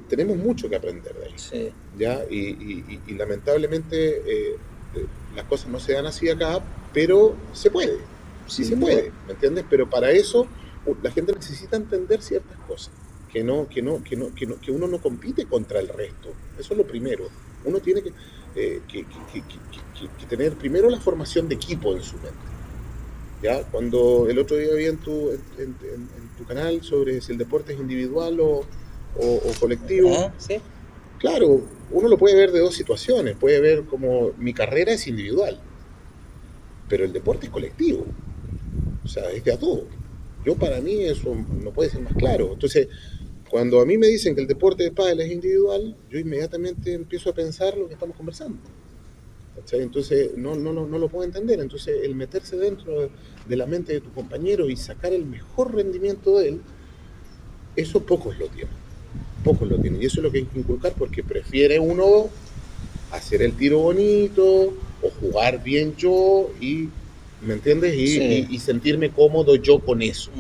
tenemos mucho que aprender de ahí. Sí. ¿Ya? Y lamentablemente las cosas no se dan así acá, pero se puede. Sí se puede, ¿me entiendes? Pero para eso la gente necesita entender ciertas cosas. Que uno no compite contra el resto. Eso es lo primero. Uno tiene que tener primero la formación de equipo en su mente. ¿Ya? Cuando el otro día vi en tu canal sobre si el deporte es individual o colectivo, ¿Sí? claro, uno lo puede ver de 2 situaciones. Puede ver como mi carrera es individual, pero el deporte es colectivo. O sea, es de a todo. Yo, para mí, eso no puede ser más claro. Entonces, cuando a mí me dicen que el deporte de pádel es individual, yo inmediatamente empiezo a pensar lo que estamos conversando. ¿Cachai? Entonces, no lo puedo entender. Entonces, el meterse dentro de la mente de tu compañero y sacar el mejor rendimiento de él, eso pocos lo tienen. Pocos lo tienen. Y eso es lo que hay que inculcar, porque prefiere uno hacer el tiro bonito o jugar bien yo y, ¿me entiendes? Y sentirme cómodo yo con eso.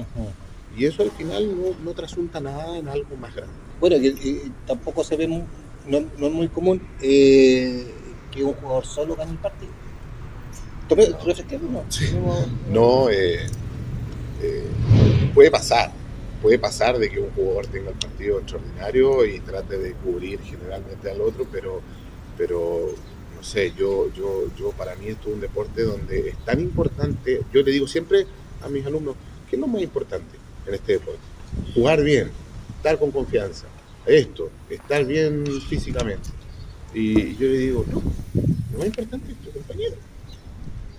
Y eso al final no trasunta nada en algo más grande. Bueno, que tampoco se ve no es muy común que un jugador solo gane el partido. ¿Tú refrescas? No, Sí. tenemos, No, eh, puede pasar de que un jugador tenga el partido extraordinario y trate de cubrir generalmente al otro, pero no sé, yo para mí esto es un deporte donde es tan importante, yo le digo siempre a mis alumnos, ¿qué es lo más importante en este deporte? Jugar bien, estar con confianza, estar bien físicamente. Y yo le digo, no, lo más importante es tu compañero.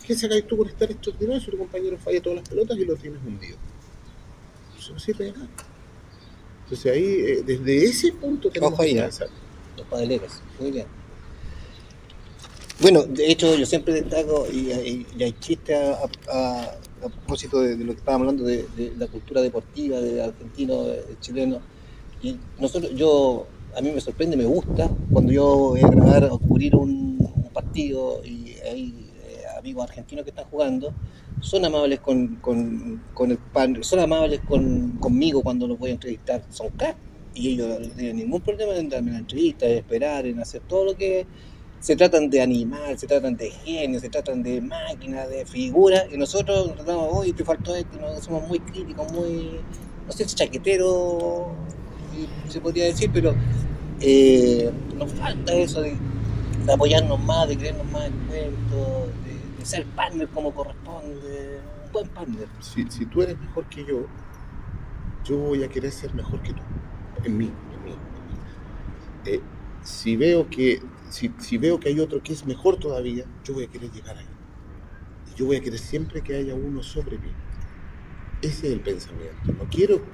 ¿Qué sacáis tú con estar extraordinario si tu compañero falla todas las pelotas y lo tienes hundido? Eso no sirve de nada. Entonces ahí, desde ese punto tenemos ojo que ahí, ¿eh? comenzar. Los padeleros. Muy bien. Bueno, de hecho yo siempre destaco y hay chistes a propósito de lo que estábamos hablando de la cultura deportiva de argentino, de chileno. Y a mí me sorprende, me gusta cuando yo voy a grabar o cubrir un partido y hay amigos argentinos que están jugando, son amables con el pan, son amables conmigo cuando los voy a entrevistar, son cracks. Y ellos no tienen ningún problema en darme la entrevista, en esperar, en hacer todo lo que se tratan de animal, se tratan de genios, se tratan de máquinas, de figuras, y nosotros tratamos, oye, te faltó esto, no, somos muy críticos, muy, no sé si chaquetero se podría decir, pero nos falta eso de apoyarnos más, de creernos más el cuento, de ser partner como corresponde, un buen partner. Si tú eres mejor que yo voy a querer ser mejor que tú. En mí. Eh, si veo que hay otro que es mejor todavía, yo voy a querer llegar ahí. Y yo voy a querer siempre que haya uno sobre mí. Ese es el pensamiento.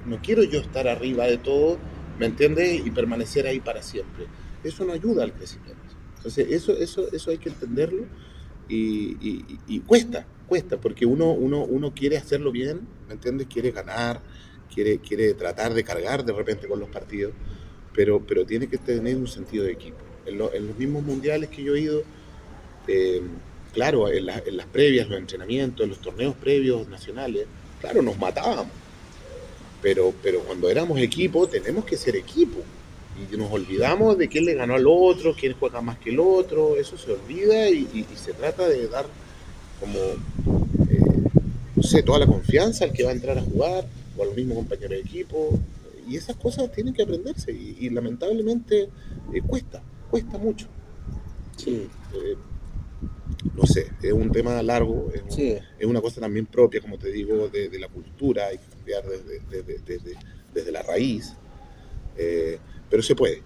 No quiero yo estar arriba de todo, ¿me entiendes? Y permanecer ahí para siempre. Eso no ayuda al crecimiento. Entonces, eso hay que entenderlo y cuesta, porque uno quiere hacerlo bien, ¿me entiendes? Quiere ganar, quiere tratar de cargar de repente con los partidos, pero tiene que tener un sentido de equipo. En los mismos mundiales que yo he ido, eh, claro, en las previas, los entrenamientos, en los torneos previos nacionales, claro, nos matábamos, pero cuando éramos equipo, tenemos que ser equipo. Y nos olvidamos de quién le ganó al otro, quién juega más que el otro, eso se olvida y se trata de dar como, no sé, toda la confianza al que va a entrar a jugar o a los mismos compañeros de equipo. Y esas cosas tienen que aprenderse y lamentablemente cuesta mucho. Sí, Eh, no sé, es un tema largo, sí, es una cosa también propia, como te digo, de la cultura, hay que cambiar desde la raíz, eh, pero se puede.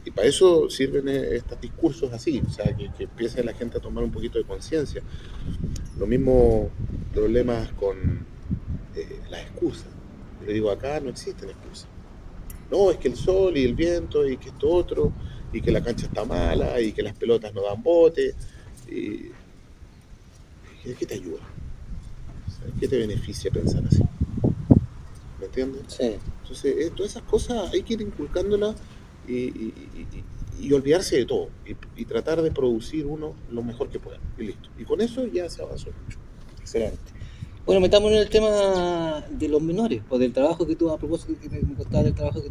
Y para eso sirven estos discursos así, o sea, que empiece la gente a tomar un poquito de conciencia. Lo mismo problemas con las excusas. Yo le digo, acá no existen excusas. No, es que el sol y el viento y que esto otro, y que la cancha está mala, y que las pelotas no dan bote. Y, ¿qué te ayuda? ¿Sabes? ¿Qué te beneficia pensar así? ¿Me entiendes? sí. Entonces, todas esas cosas hay que ir inculcándolas y, y- y olvidarse de todo y tratar de producir uno lo mejor que pueda. Y listo. Y con eso ya se avanzó mucho. Excelente. Bueno, metámonos en el tema de los menores, pues del trabajo que tú, a propósito que me contabas del trabajo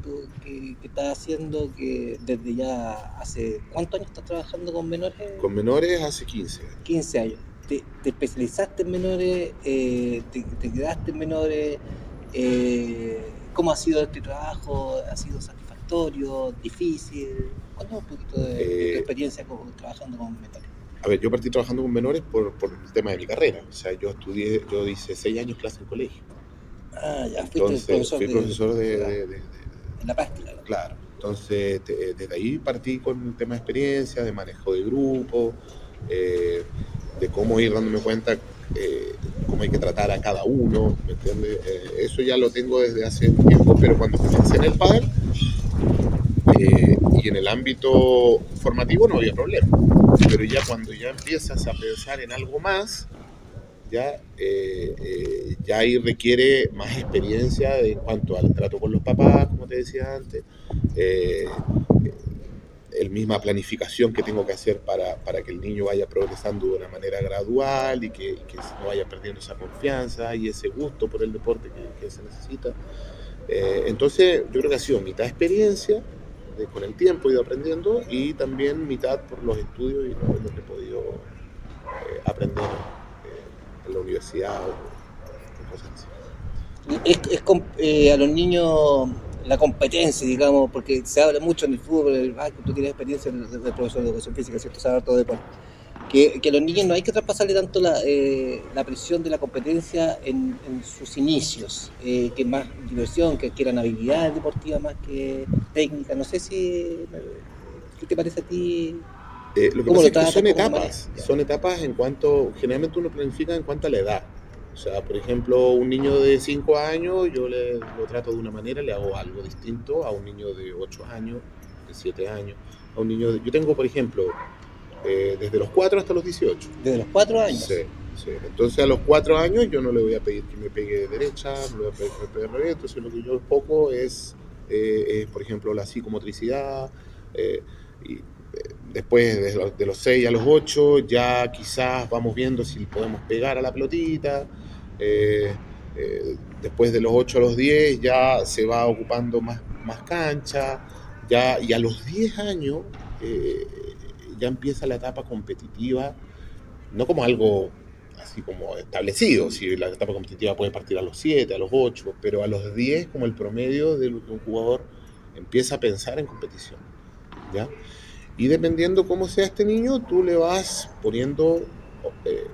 que estás haciendo, que desde ya hace, ¿cuántos años estás trabajando con menores? Con menores hace 15 años. 15 años. Te especializaste en menores, te quedaste en menores, ¿cómo ha sido este trabajo? ¿Ha sido satisfactorio, difícil? Cuéntame un poquito de tu Eh, experiencia trabajando con menores. a ver, yo partí trabajando con menores por el tema de mi carrera. O sea, yo hice 6 años clase en colegio. Ah, ya, fuiste el Entonces, profesor fui profesor en la práctica, ¿no? claro. Entonces, desde ahí partí con el tema de experiencia, de manejo de grupo, eh, de cómo ir dándome cuenta cómo hay que tratar a cada uno, ¿me entiendes? Eso ya lo tengo desde hace un tiempo, pero cuando comencé en el pádel y en el ámbito formativo no había problema. Pero ya cuando ya empiezas a pensar en algo más, ya ahí requiere más experiencia en cuanto al trato con los papás, como te decía antes, eh, el misma planificación que tengo que hacer para que el niño vaya progresando de una manera gradual y que no vaya perdiendo esa confianza y ese gusto por el deporte que se necesita. Entonces, yo creo que ha sido mitad experiencia con el tiempo he ido aprendiendo, y también mitad por los estudios y lo que he podido aprender en la universidad o cosas así. A los niños la competencia, digamos, porque se habla mucho en el fútbol, tú tienes experiencia de profesor de educación física, ¿cierto? Saber todo deporte. Que a los niños no hay que traspasarle tanto la presión de la competencia en sus inicios, que más diversión, que quieran habilidades deportivas más que técnica. No sé si, ¿qué te parece a ti? Lo que ¿Cómo pasa lo es que tratas? ¿Cómo lo manejas? Ya. son etapas en cuanto, generalmente uno planifica en cuanto a la edad. O sea, por ejemplo, un niño de 5 años, lo trato de una manera, le hago algo distinto a un niño de 8 años, de 7 años, yo tengo, por ejemplo, desde los 4 hasta los 18. Desde los 4 años. Sí, sí. Entonces a los 4 años yo no le voy a pedir que me pegue de derecha, no le voy a pedir que me pegue de revés. Entonces lo que yo enfoco es, por ejemplo, la psicomotricidad. Y después de los 6 a los 8 ya quizás vamos viendo si podemos pegar a la pelotita. Después de los 8 a los 10 ya se va ocupando más cancha. Ya, y a los 10 años ya empieza la etapa competitiva, no como algo así como establecido, si la etapa competitiva puede partir a los 7, a los 8, pero a los 10 como el promedio de lo que un jugador empieza a pensar en competición, ¿ya? Y dependiendo cómo sea este niño, tú le vas poniendo eh,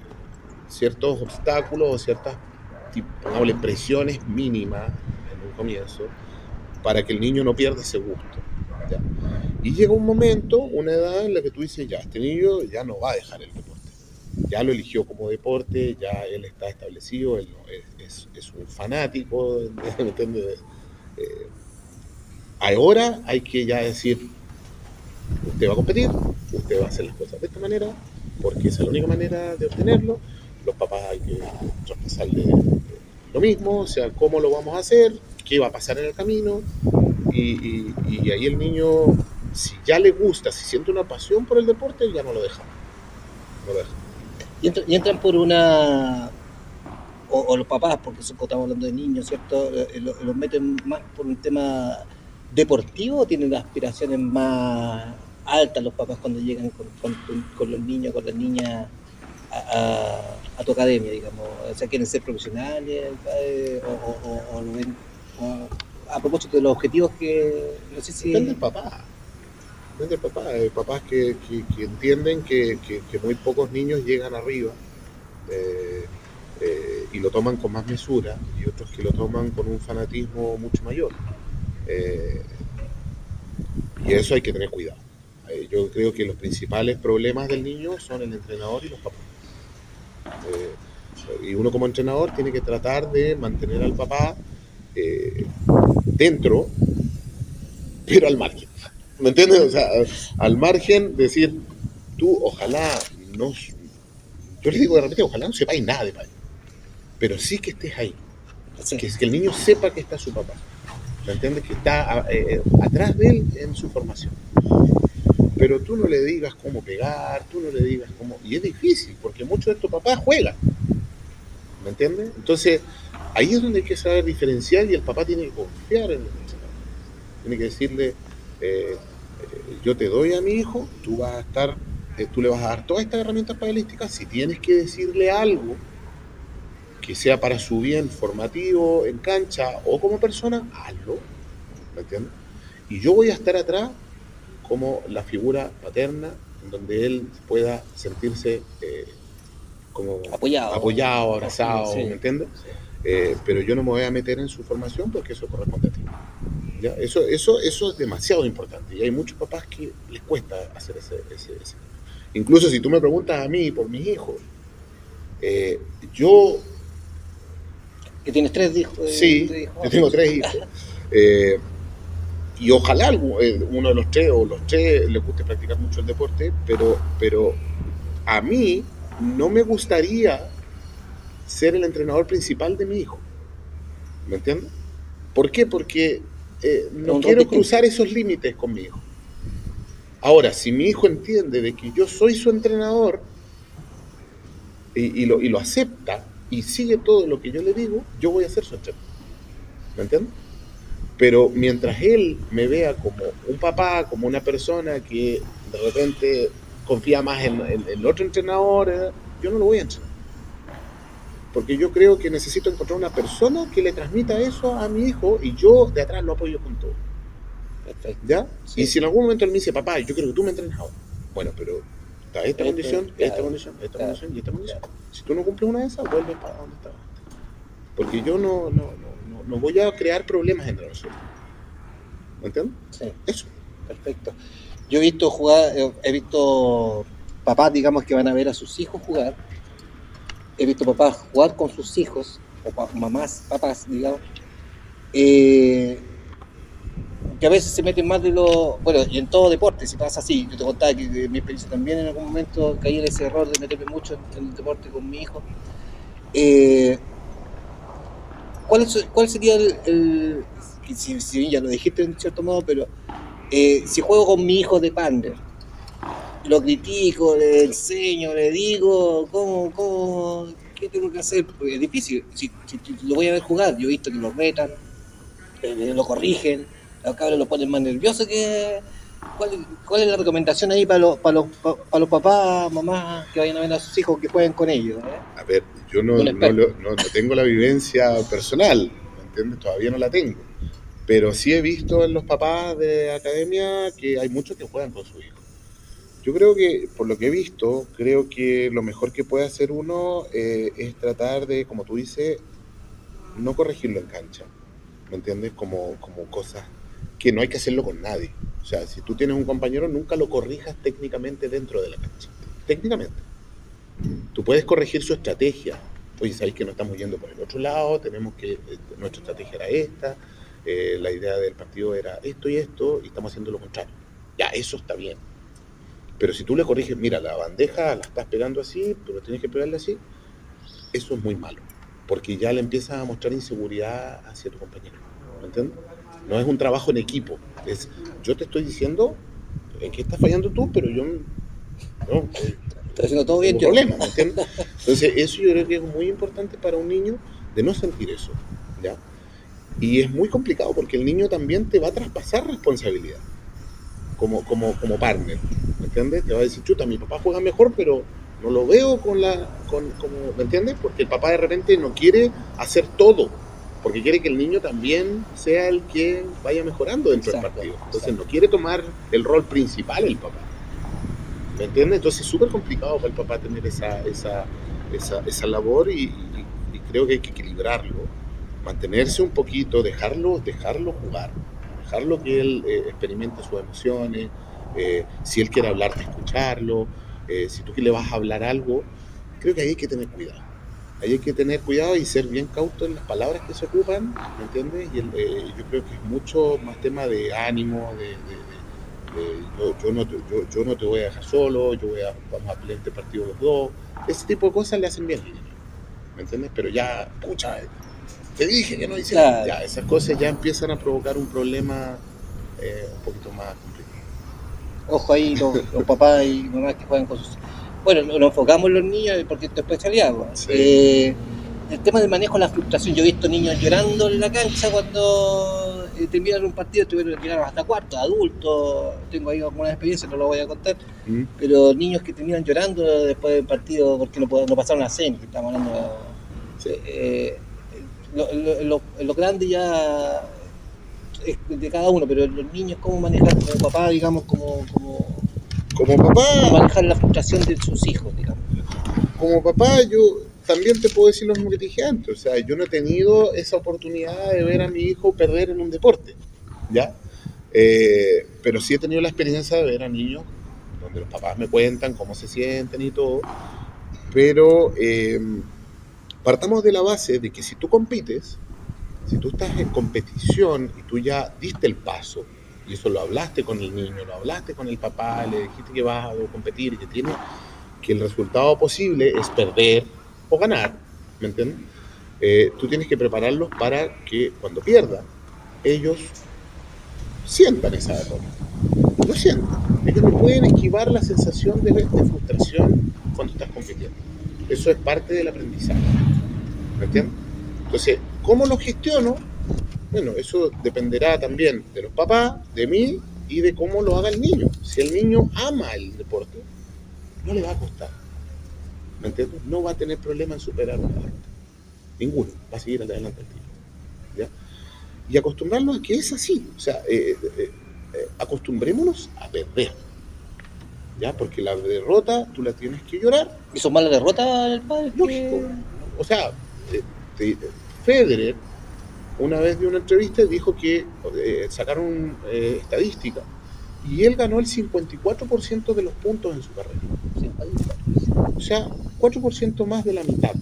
ciertos obstáculos o ciertas, pongámosle, presiones mínimas en un comienzo, para que el niño no pierda ese gusto, ¿ya? Y llega un momento, una edad en la que tú dices, ya, este niño ya no va a dejar el deporte. Ya lo eligió como deporte, ya él está establecido, él no, es un fanático, ¿me entiendes? Eh, Ahora hay que ya decir, usted va a competir, usted va a hacer las cosas de esta manera, porque esa es la única manera de obtenerlo. Los papás hay que traspasarle lo mismo, o sea, cómo lo vamos a hacer, qué va a pasar en el camino, y ahí el niño, si ya le gusta, si siente una pasión por el deporte, ya no lo deja. No lo deja. Y entran por una... O los papás, porque estamos hablando de niños, ¿cierto? Los meten más por un tema deportivo, o tienen aspiraciones más altas los papás cuando llegan con los niños, con las niñas a tu academia, digamos. O sea, quieren ser profesionales, o lo ven a propósito de los objetivos que no sé si... Depende del papá. Depende del papá. Hay papás que entienden que muy pocos niños llegan arriba, eh, y lo toman con más mesura, y otros que lo toman con un fanatismo mucho mayor. Eh, y eso hay que tener cuidado. Yo creo que los principales problemas del niño son el entrenador y los papás. Y uno como entrenador tiene que tratar de mantener al papá dentro, pero al margen. ¿Me entiendes? O sea, al margen, decir, tú ojalá no... Yo les digo de repente, ojalá no sepáis nada de padre, pero sí que estés ahí. Sí. Que el niño sepa que está su papá. ¿Me entiendes? Que está atrás de él en su formación. Pero tú no le digas cómo pegar, tú no le digas cómo... Y es difícil, porque muchos de estos papás juegan. ¿Me entiendes? Entonces, ahí es donde hay que saber diferenciar, y el papá tiene que confiar en el entrenador. Tiene que decirle, yo te doy a mi hijo, tú le vas a dar todas estas herramientas padelísticas. Si tienes que decirle algo que sea para su bien formativo, en cancha o como persona, hazlo. ¿Me entiendes? Y yo voy a estar atrás como la figura paterna, en donde él pueda sentirse como apoyado, abrazado, sí. ¿Me entiendes? Sí. Pero yo no me voy a meter en su formación, porque eso corresponde a ti. ¿Ya? Eso es demasiado importante, y hay muchos papás que les cuesta hacer ese. Incluso si tú me preguntas a mí por mis hijos, yo... ¿Que tienes 3 hijos? Sí, yo tengo 3 hijos. Y ojalá uno de los 3 o los 3 les guste practicar mucho el deporte, pero a mí no me gustaría ser el entrenador principal de mi hijo. ¿Me entiendes? ¿Por qué? Porque no quiero cruzar esos límites con mi hijo. Ahora, si mi hijo entiende de que yo soy su entrenador y lo acepta y sigue todo lo que yo le digo, yo voy a ser su entrenador. ¿Me entiendes? Pero mientras él me vea como un papá, como una persona que de repente confía más en el otro entrenador, yo no lo voy a entrenar. Porque yo creo que necesito encontrar una persona que le transmita eso a mi hijo y yo de atrás lo apoyo con todo. Perfecto. ¿Ya? Sí. Y si en algún momento él me dice, papá, yo quiero que tú me entrenes ahora. Bueno, pero está esta condición, claro, esta condición, esta claro, condición y esta condición. claro. Si tú no cumples una de esas, vuelves para donde estabas. Porque yo no voy a crear problemas entre nosotros. ¿Me entiendes? Sí, Eso. perfecto. Yo he visto jugar, he visto papás, digamos, que van a ver a sus hijos jugar. He visto papás jugar con sus hijos, o mamás, papás, digamos, que a veces se meten más de lo... Bueno, y en todo deporte, si pasa así. Yo te contaba que en mi experiencia también en algún momento caí en ese error de meterme mucho en el deporte con mi hijo. Eh, ¿Cuál sería si bien ya lo dijiste en cierto modo, pero si juego con mi hijo de Pander, lo critico, le enseño, le digo, qué tengo que hacer? Porque es difícil. Si lo voy a ver jugar, yo he visto que lo retan, lo corrigen, los cabros lo ponen más nervioso que... ¿Cuál es la recomendación ahí para los papás, mamás que vayan a ver a sus hijos que jueguen con ellos? A ver, yo no tengo la vivencia personal, ¿me entiendes? Todavía no la tengo. Pero sí he visto en los papás de academia que hay muchos que juegan con sus hijos. Yo creo que, por lo que he visto, creo que lo mejor que puede hacer uno es tratar de, como tú dices, no corregirlo en cancha, ¿me entiendes? Como cosas que no hay que hacerlo con nadie. O sea, si tú tienes un compañero, nunca lo corrijas técnicamente dentro de la cancha. Técnicamente. Tú puedes corregir su estrategia. Oye, sabéis que no estamos yendo por el otro lado, tenemos que, nuestra estrategia era esta, la idea del partido era esto y estamos haciendo lo contrario. Ya, eso está bien. Pero si tú le corriges, mira, la bandeja la estás pegando así, pero tienes que pegarla así, eso es muy malo. Porque ya le empiezas a mostrar inseguridad hacia tu compañero. ¿Me entiendes? No es un trabajo en equipo. Es, yo te estoy diciendo en qué estás fallando tú, pero yo no, Estoy haciendo todo bien tengo yo. problemas, ¿me entiendes? Entonces, eso yo creo que es muy importante para un niño de no sentir eso, ¿ya? Y es muy complicado porque el niño también te va a traspasar responsabilidad como partner, ¿me entiendes? Te va a decir, chuta, mi papá juega mejor, pero no lo veo ¿me entiendes? Porque el papá de repente no quiere hacer todo, porque quiere que el niño también sea el que vaya mejorando dentro del partido. Entonces no quiere tomar el rol principal el papá. ¿Me entiendes? Entonces es súper complicado para el papá tener esa labor y creo que hay que equilibrarlo, mantenerse un poquito, dejarlo jugar, dejarlo que él experimente sus emociones, si él quiere hablarte, escucharlo, si tú le vas a hablar algo, creo que ahí hay que tener cuidado. Ahí hay que tener cuidado y ser bien cauto en las palabras que se ocupan, ¿me entiendes? Y yo creo que es mucho más tema de ánimo, yo no te voy a dejar solo, vamos a pelear este partido los dos. Ese tipo de cosas le hacen bien, ¿me entiendes? Pero ya, pucha, te dije que no hicieron. Claro. Ya, esas cosas ya empiezan a provocar un problema un poquito más complicado. Ojo ahí los papás y mamás que juegan con sus... Bueno, nos enfocamos en los niños porque es tu especialidad. Sí. El tema del manejo de la frustración. Yo he visto niños llorando en la cancha cuando terminan un partido, tuvieron que llegar hasta cuarto, adultos. Tengo ahí algunas experiencias, no lo voy a contar. Pero niños que terminan llorando después del partido porque no pasaron a CEN, que estamos hablando. Sí. Lo grande ya es de cada uno, pero los niños, ¿cómo manejar como papá, digamos, como papá, manejar la frustración de sus hijos, digamos? Como papá, yo también te puedo decir lo mismo que te dije antes. O sea, yo no he tenido esa oportunidad de ver a mi hijo perder en un deporte, ¿ya? Pero sí he tenido la experiencia de ver a niños donde los papás me cuentan cómo se sienten y todo. Pero partamos de la base de que si tú compites, si tú estás en competición y tú ya diste el paso, y eso lo hablaste con el niño, lo hablaste con el papá, le dijiste que vas a competir y que el resultado posible es perder o ganar, ¿me entiendes? Tú tienes que prepararlos para que cuando pierdan, ellos sientan esa derrota. Lo sientan. Ellos no pueden esquivar la sensación de frustración cuando estás compitiendo. Eso es parte del aprendizaje, ¿me entiendes? Entonces, ¿cómo lo gestiono? Bueno, eso dependerá también de los papás, de mí y de cómo lo haga el niño. Si el niño ama el deporte, no le va a costar. ¿Me entiendes? No va a tener problema en superar una derrota. Ninguno. Va a seguir adelante el tiro. ¿Ya? Y acostumbrarlo a que es así. O sea, acostumbrémonos a perder. ¿Ya? Porque la derrota tú la tienes que llorar. ¿Y son malas derrotas el padre? Lógico. O sea, Federer una vez dio una entrevista y dijo que sacaron estadística y él ganó el 54% de los puntos en su carrera. O sea, 4% más de la mitad.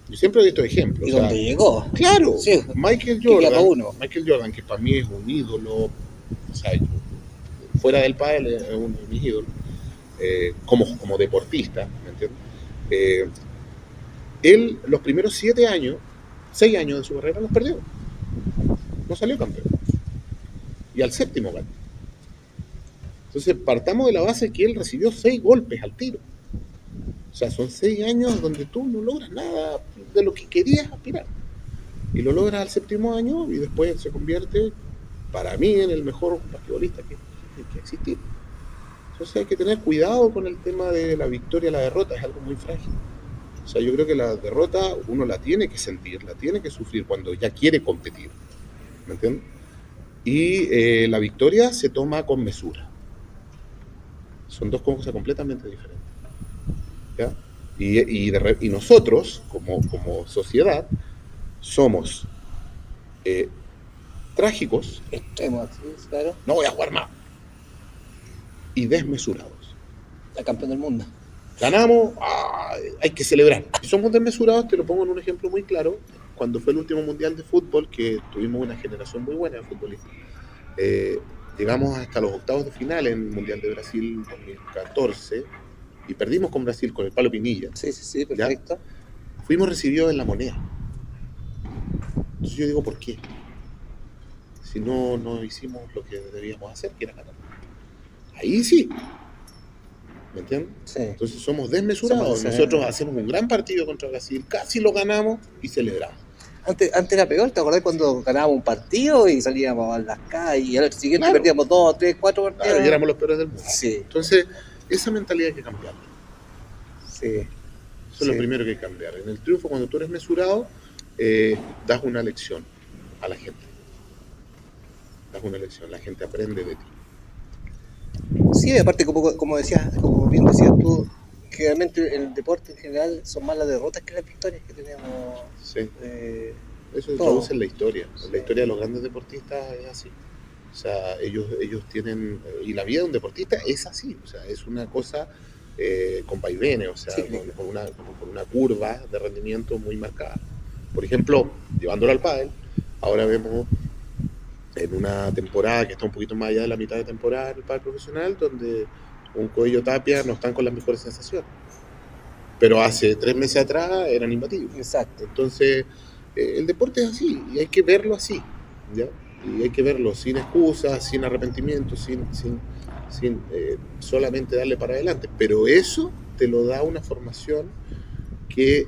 Yo siempre he visto ejemplos. ¿Y o sea, dónde llegó? Claro, Sí. Michael Jordan, que para mí es un ídolo, o sea, fuera del pádel es uno de mis ídolos, como deportista, ¿me entiendes? Él los primeros 6 años de su carrera los perdió. No salió campeón. Y al séptimo ganó. Entonces partamos de la base que él recibió 6 golpes al tiro. O sea, son 6 años donde tú no logras nada de lo que querías aspirar. Y lo logras al séptimo año y después se convierte, para mí, en el mejor basquetbolista que existir. Entonces hay que tener cuidado con el tema de la victoria y la derrota, es algo muy frágil. O sea, yo creo que la derrota uno la tiene que sentir, la tiene que sufrir cuando ya quiere competir. ¿Me entiendes? Y la victoria se toma con mesura. Son dos cosas completamente diferentes. ¿Ya? Y nosotros, como sociedad, somos trágicos. Extremos, claro. No voy a jugar más. Y desmesurados. La campeón del mundo. Ganamos, hay que celebrar. Si somos desmesurados, te lo pongo en un ejemplo muy claro. Cuando fue el último mundial de fútbol, que tuvimos una generación muy buena de futbolistas, llegamos hasta los octavos de final en el Mundial de Brasil 2014 y perdimos con Brasil con el Palo Pinilla. Sí, perfecto. ¿Ya? Fuimos recibidos en La Moneda. Entonces yo digo, ¿por qué? Si no hicimos lo que debíamos hacer, que era ganar. Ahí sí. ¿Me entiendes? Sí. Entonces somos desmesurados. Nosotros hacemos un gran partido contra Brasil, casi lo ganamos y celebramos. Antes era peor, ¿te acordás cuando ganábamos un partido y salíamos a las calles y al siguiente perdíamos 2, 3, 4 partidos? Claro, y éramos los peores del mundo. Sí. Entonces, esa mentalidad hay que cambiarla. Sí. Eso es lo primero que hay que cambiar. En el triunfo, cuando tú eres mesurado, das una lección a la gente. Das una lección, la gente aprende de ti. Sí, aparte como decías, como bien decías tú, generalmente en el deporte en general son más las derrotas que las victorias que tenemos. Sí. Eso se traduce en la historia. En la historia de los grandes deportistas es así. O sea, ellos tienen, y la vida de un deportista es así. O sea, es una cosa con vaivenes, o sea, sí, con una curva de rendimiento muy marcada. Por ejemplo, llevándolo al pádel, ahora vemos en una temporada que está un poquito más allá de la mitad de temporada del pádel profesional, donde un Coello Tapia no están con las mejores sensaciones. Pero hace 3 meses atrás eran imbatibles. Exacto. Entonces, el deporte es así, y hay que verlo así, ¿ya? Y hay que verlo sin excusas, sin arrepentimiento, sin solamente darle para adelante. Pero eso te lo da una formación que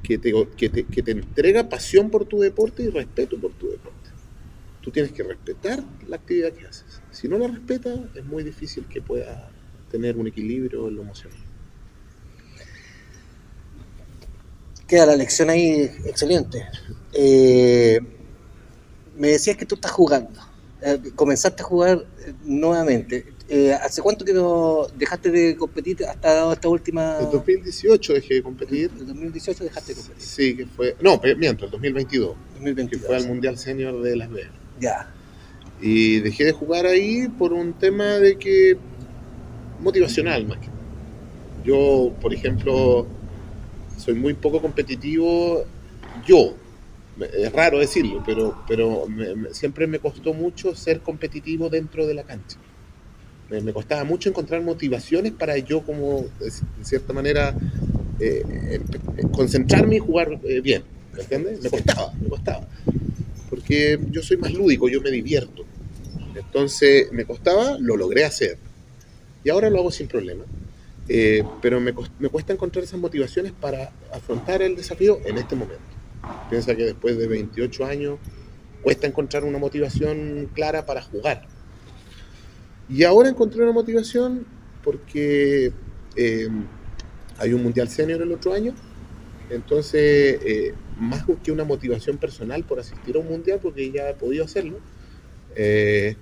te entrega pasión por tu deporte y respeto por tu deporte. Tú tienes que respetar la actividad que haces. Si no la respetas, es muy difícil que puedas tener un equilibrio en lo emocional. Queda la lección ahí excelente. Me decías que tú estás jugando. Comenzaste a jugar nuevamente. ¿Hace cuánto que no dejaste de competir hasta esta última...? En 2018 dejé de competir. En 2018 dejaste de competir. Sí, que fue... No, miento, el 2022. 2022. Que fue al Mundial Senior de Las Vegas. Ya. Y dejé de jugar ahí por un tema de que... motivacional más que... Yo, por ejemplo, soy muy poco competitivo. Yo. Es raro decirlo, pero siempre me costó mucho ser competitivo dentro de la cancha. Me costaba mucho encontrar motivaciones para yo, como de cierta manera, concentrarme y jugar bien. ¿Me entiendes? Me costaba. Porque yo soy más lúdico, yo me divierto. Entonces me costaba, lo logré hacer. Y ahora lo hago sin problema. Pero me cuesta encontrar esas motivaciones para afrontar el desafío en este momento. Piensa que después de 28 años cuesta encontrar una motivación clara para jugar. Y ahora encontré una motivación porque eh, hay un Mundial Senior el otro año. Entonces, más que una motivación personal por asistir a un Mundial, porque ya he podido hacerlo, eh,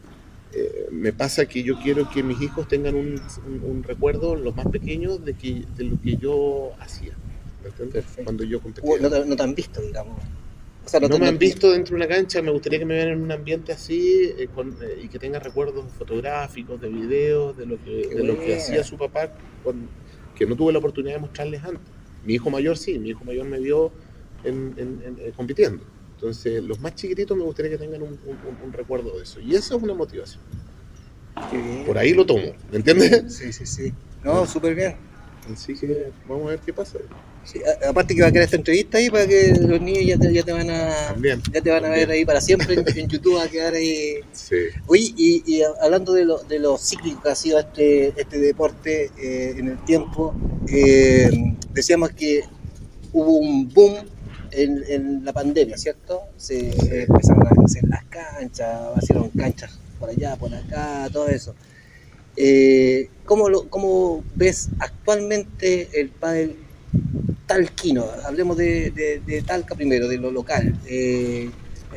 me pasa que yo quiero que mis hijos tengan un recuerdo, los más pequeños, de lo que yo hacía. ¿Me entiendes? Perfecto. Cuando yo competía. No te han visto, digamos. O sea, No me han visto dentro de una cancha, me gustaría que me vean en un ambiente así y que tengan recuerdos fotográficos, de videos, de lo que hacía su papá, que no tuve la oportunidad de mostrarles antes. Mi hijo mayor sí, mi hijo mayor me vio compitiendo. Entonces, los más chiquititos me gustaría que tengan un recuerdo de eso. Y esa es una motivación. Qué bien. Por ahí lo tomo, ¿me entiendes? Sí, sí, sí. No, súper bien. Así que vamos a ver qué pasa. Sí, aparte que va a quedar esta entrevista ahí para que los niños ya te van a También, ya te van a ver ahí para siempre en YouTube, va a quedar ahí. Sí. Oye, y hablando de lo cíclico que ha sido este deporte en el tiempo, decíamos que hubo un boom en la pandemia, ¿cierto? Se empezaron a hacer las canchas, hicieron canchas por allá, por acá, todo eso. ¿Cómo ves actualmente el pádel talquino? Hablemos de Talca primero, de lo local, en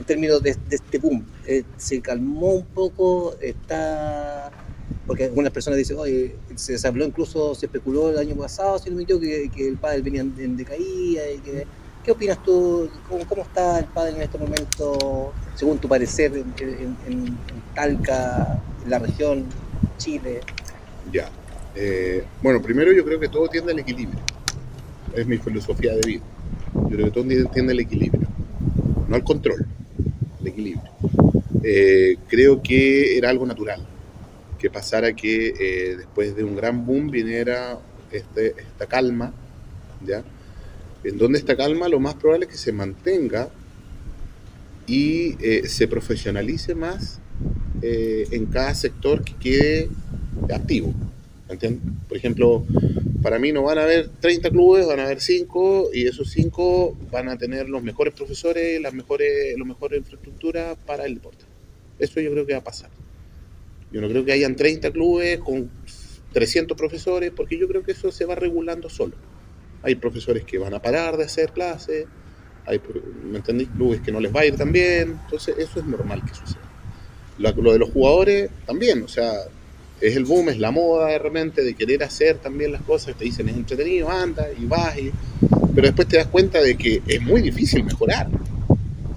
términos de este boom. ¿Se calmó un poco? Porque algunas personas dicen, oye, se habló incluso, se especuló el año pasado, si no me equivoco, que el pádel venía en decaída. ¿Qué opinas tú? ¿Cómo está el pádel en este momento, según tu parecer, en Talca, en la región, Chile? Ya. Bueno, primero yo creo que todo tiende al equilibrio. Es mi filosofía de vida. Yo creo que todo tiende al equilibrio, no al control, al equilibrio. Creo que era algo natural que pasara que después de un gran boom viniera esta calma, ¿ya? En donde esta calma lo más probable es que se mantenga y se profesionalice más en cada sector que quede activo. ¿Entiendes? Por ejemplo, para mí no van a haber 30 clubes, van a haber 5 y esos 5 van a tener los mejores profesores, la mejores infraestructura para el deporte. Eso yo creo que va a pasar. Yo no creo que hayan 30 clubes con 300 profesores, porque yo creo que eso se va regulando solo. Hay profesores que van a parar de hacer clases, hay, ¿me entendéis? Clubes que no les va a ir tan bien, entonces eso es normal que suceda. Lo de los jugadores también, o sea, es el boom, es la moda de repente de querer hacer también las cosas, te dicen es entretenido, anda y vas, pero después te das cuenta de que es muy difícil mejorar.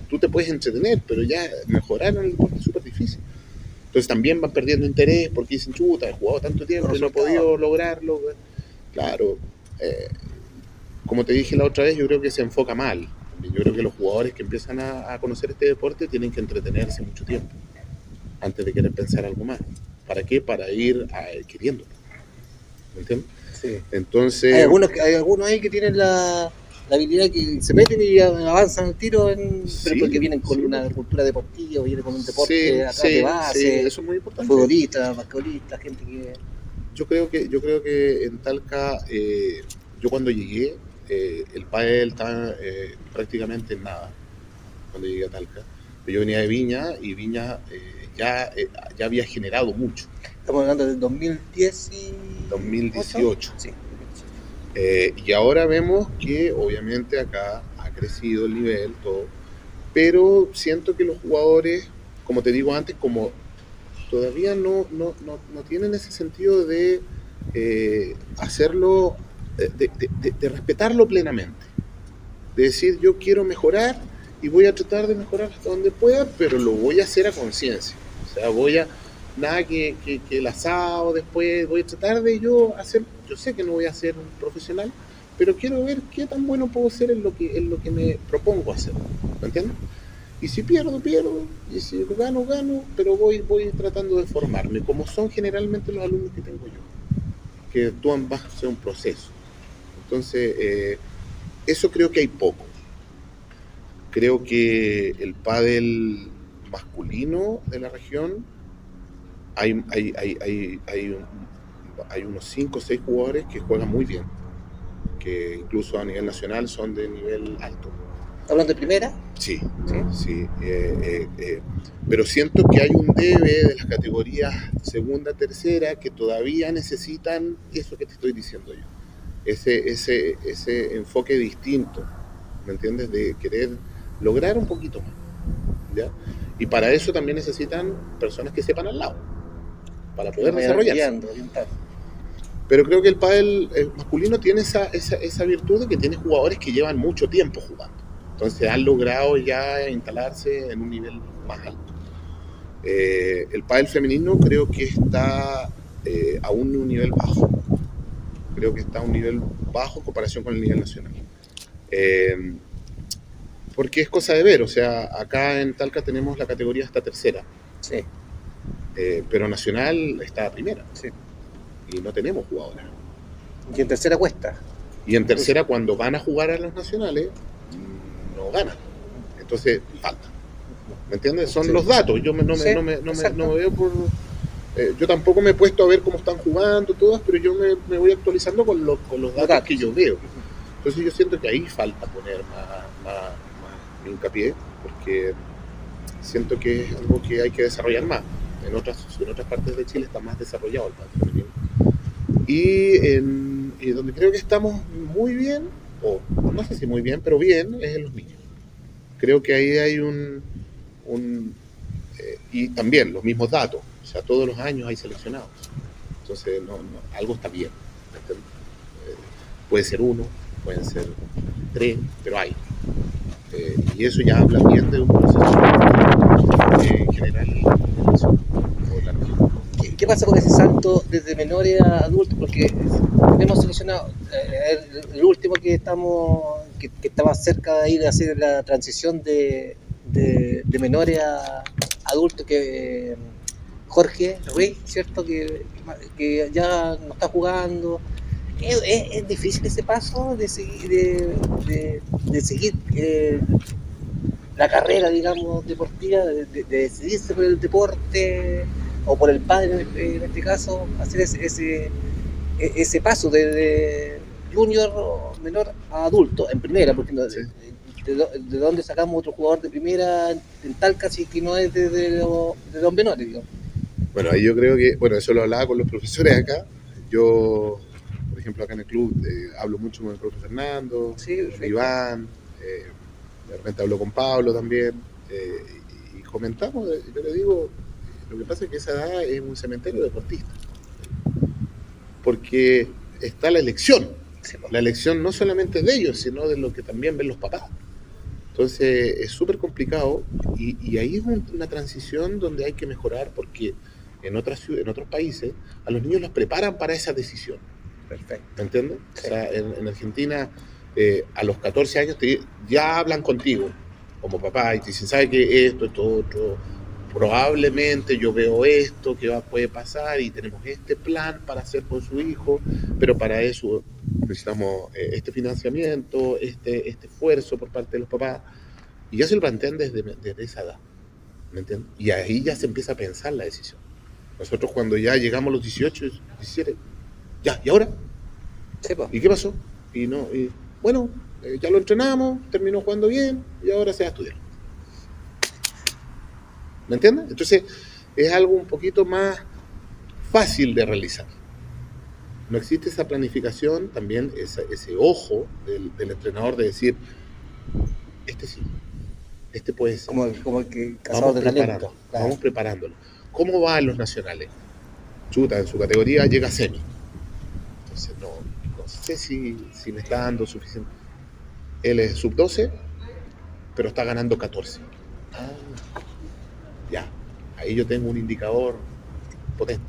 Tú te puedes entretener, pero ya mejorar en el deporte es súper difícil. Entonces también van perdiendo interés porque dicen, chuta, he jugado tanto tiempo y no he podido lograrlo. Claro, como te dije la otra vez, yo creo que se enfoca mal. Yo creo que los jugadores que empiezan a conocer este deporte tienen que entretenerse mucho tiempo antes de querer pensar algo más. ¿Para qué? Para ir adquiriendo. ¿Me entiendes? Sí. Entonces... Hay algunos ahí que tienen la habilidad que se meten y avanzan el tiro, pero porque vienen con una cultura deportiva, vienen con un deporte atrás de base. Sí, eso es muy importante. Futbolistas, basquetbolistas, gente que... Yo creo que en Talca, yo cuando llegué, el pádel estaba prácticamente en nada cuando llegué a Talca. Yo venía de Viña y Viña ya había generado mucho. Estamos hablando del 2018. Sí. Y ahora vemos que obviamente acá ha crecido el nivel, todo, pero siento que los jugadores, como te digo antes, como todavía no tienen ese sentido de hacerlo, de respetarlo plenamente, de decir yo quiero mejorar y voy a tratar de mejorar hasta donde pueda, pero lo voy a hacer a conciencia. O sea, nada que el asado después, voy a tratar de yo sé que no voy a ser un profesional, pero quiero ver qué tan bueno puedo ser en lo que me propongo hacer, ¿me entiendes? Y si pierdo, y si gano, pero voy tratando de formarme, como son generalmente los alumnos que tengo yo, que actúan bajo un proceso. Entonces, eso creo que hay poco. Creo que el pádel masculino de la región hay unos 5 o 6 jugadores que juegan muy bien, que incluso a nivel nacional son de nivel alto. Hablando de primera, Sí, ¿sí? sí. Pero siento que hay un debe de las categorías segunda, tercera, que todavía necesitan eso que te estoy diciendo yo. Ese enfoque distinto, ¿me entiendes? De querer lograr un poquito más, ¿ya? Y para eso también necesitan personas que sepan al lado, para Que los poder vayan desarrollarse. guiando, orientando. Pero creo que el pádel masculino tiene esa virtud de que tiene jugadores que llevan mucho tiempo jugando. Entonces han logrado ya instalarse en un nivel más alto. El pádel femenino creo que está aún en un nivel bajo. Creo que está a un nivel bajo en comparación con el nivel nacional. Eh, porque es cosa de ver, o sea, acá en Talca tenemos la categoría hasta tercera, Sí, pero nacional está a primera sí. y no tenemos jugadoras. Y en tercera cuesta, Y en incluso. tercera, cuando van a jugar a los nacionales, no ganan. Entonces, falta. ¿Me entiendes? Son Sí, los datos. Yo sí, no me exacto. veo por. Yo tampoco me he puesto a ver cómo están jugando todas, pero yo me voy actualizando con los Los datos que datos. yo veo. Entonces, yo siento que ahí falta poner más hincapié, porque siento que es algo que hay que desarrollar más. En otras partes de Chile está más desarrollado el pádel femenino. Y donde creo que estamos muy bien, o no sé si muy bien, pero bien, es en los niños. Creo que ahí hay y también los mismos datos, o sea, todos los años hay seleccionados. Entonces, algo está bien. Puede ser uno, pueden ser tres, pero hay. Y eso ya habla bien de un proceso en general o la región. ¿Qué pasa con ese salto desde menores a adultos? Porque tenemos seleccionado el último que que estaba cerca de ir a hacer la transición de menores a adultos, que Jorge Rey, ¿cierto? Que ya no está jugando. Es difícil ese paso de seguir la carrera, digamos, deportiva, de decidirse por el deporte o por el padre en este caso, hacer ese paso de junior o menor a adulto en primera, porque no, Sí. de dónde sacamos otro jugador de primera en tal casi que no es de los menores, digamos. Bueno, ahí yo creo que, bueno, eso lo hablaba con los profesores acá. Yo, por ejemplo, acá en el club hablo mucho con el profe Fernando, Sí, con perfecto. Iván, de repente hablo con Pablo también, y comentamos, yo le digo, lo que pasa es que esa edad es un cementerio deportista, porque está Sí, pues. la elección no solamente de ellos, sino de lo que también ven los papás. Entonces es súper complicado y ahí es una transición donde hay que mejorar porque en otros países a los niños los preparan para esa decisión. ¿Me Perfecto. entiendes? O Sí. sea, en Argentina a los 14 años ya hablan contigo como papá y te dicen, ¿sabe qué? Esto otro. Probablemente yo veo esto que puede pasar y tenemos este plan para hacer con su hijo, pero para eso necesitamos este financiamiento, este esfuerzo por parte de los papás. Y ya se lo plantean desde esa edad, ¿me entiendes? Y ahí ya se empieza a pensar la decisión. Nosotros cuando ya llegamos a los 18, 17, ya, ¿y ahora? Sí, pues. ¿Y qué pasó? Y no, bueno, ya lo entrenamos, terminó jugando bien y ahora se va a estudiar. ¿Me entiendes? Entonces es algo un poquito más fácil de realizar. No existe esa planificación, también ese ojo del entrenador de decir, este sí, este puede ser. Como el que cazador de talento, claro. Vamos preparándolo. ¿Cómo va en los nacionales? Chuta, en su categoría llega a semi. Entonces no sé si me está dando suficiente. Él es sub-12, pero está ganando 14. Ah, ya. Ahí yo tengo un indicador potente.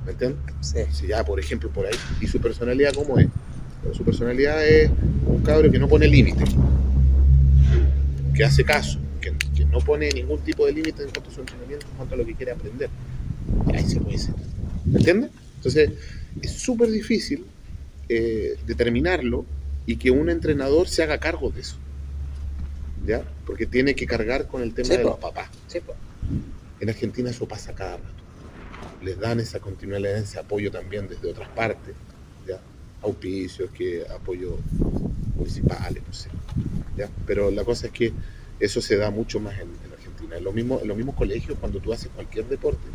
¿Me entiendes? Sí. Si ya, por ejemplo, por ahí. ¿Y su personalidad cómo es? Pero su personalidad es un cabro que no pone límite, que hace caso, que no pone ningún tipo de límite en cuanto a su entrenamiento, en cuanto a lo que quiere aprender. Y ahí se puede ser. ¿Me entiendes? Entonces, es súper difícil determinarlo y que un entrenador se haga cargo de eso. ¿Ya? Porque tiene que cargar con el tema Sí, de pues. los papás. Sí, pues. En Argentina eso pasa cada rato. Les dan esa continuidad, ese apoyo también desde otras partes, ¿ya? Auspicios, apoyo municipales, no sé. ¿ya? Pero la cosa es que eso se da mucho más en Argentina. En los mismos colegios, cuando tú haces cualquier deporte,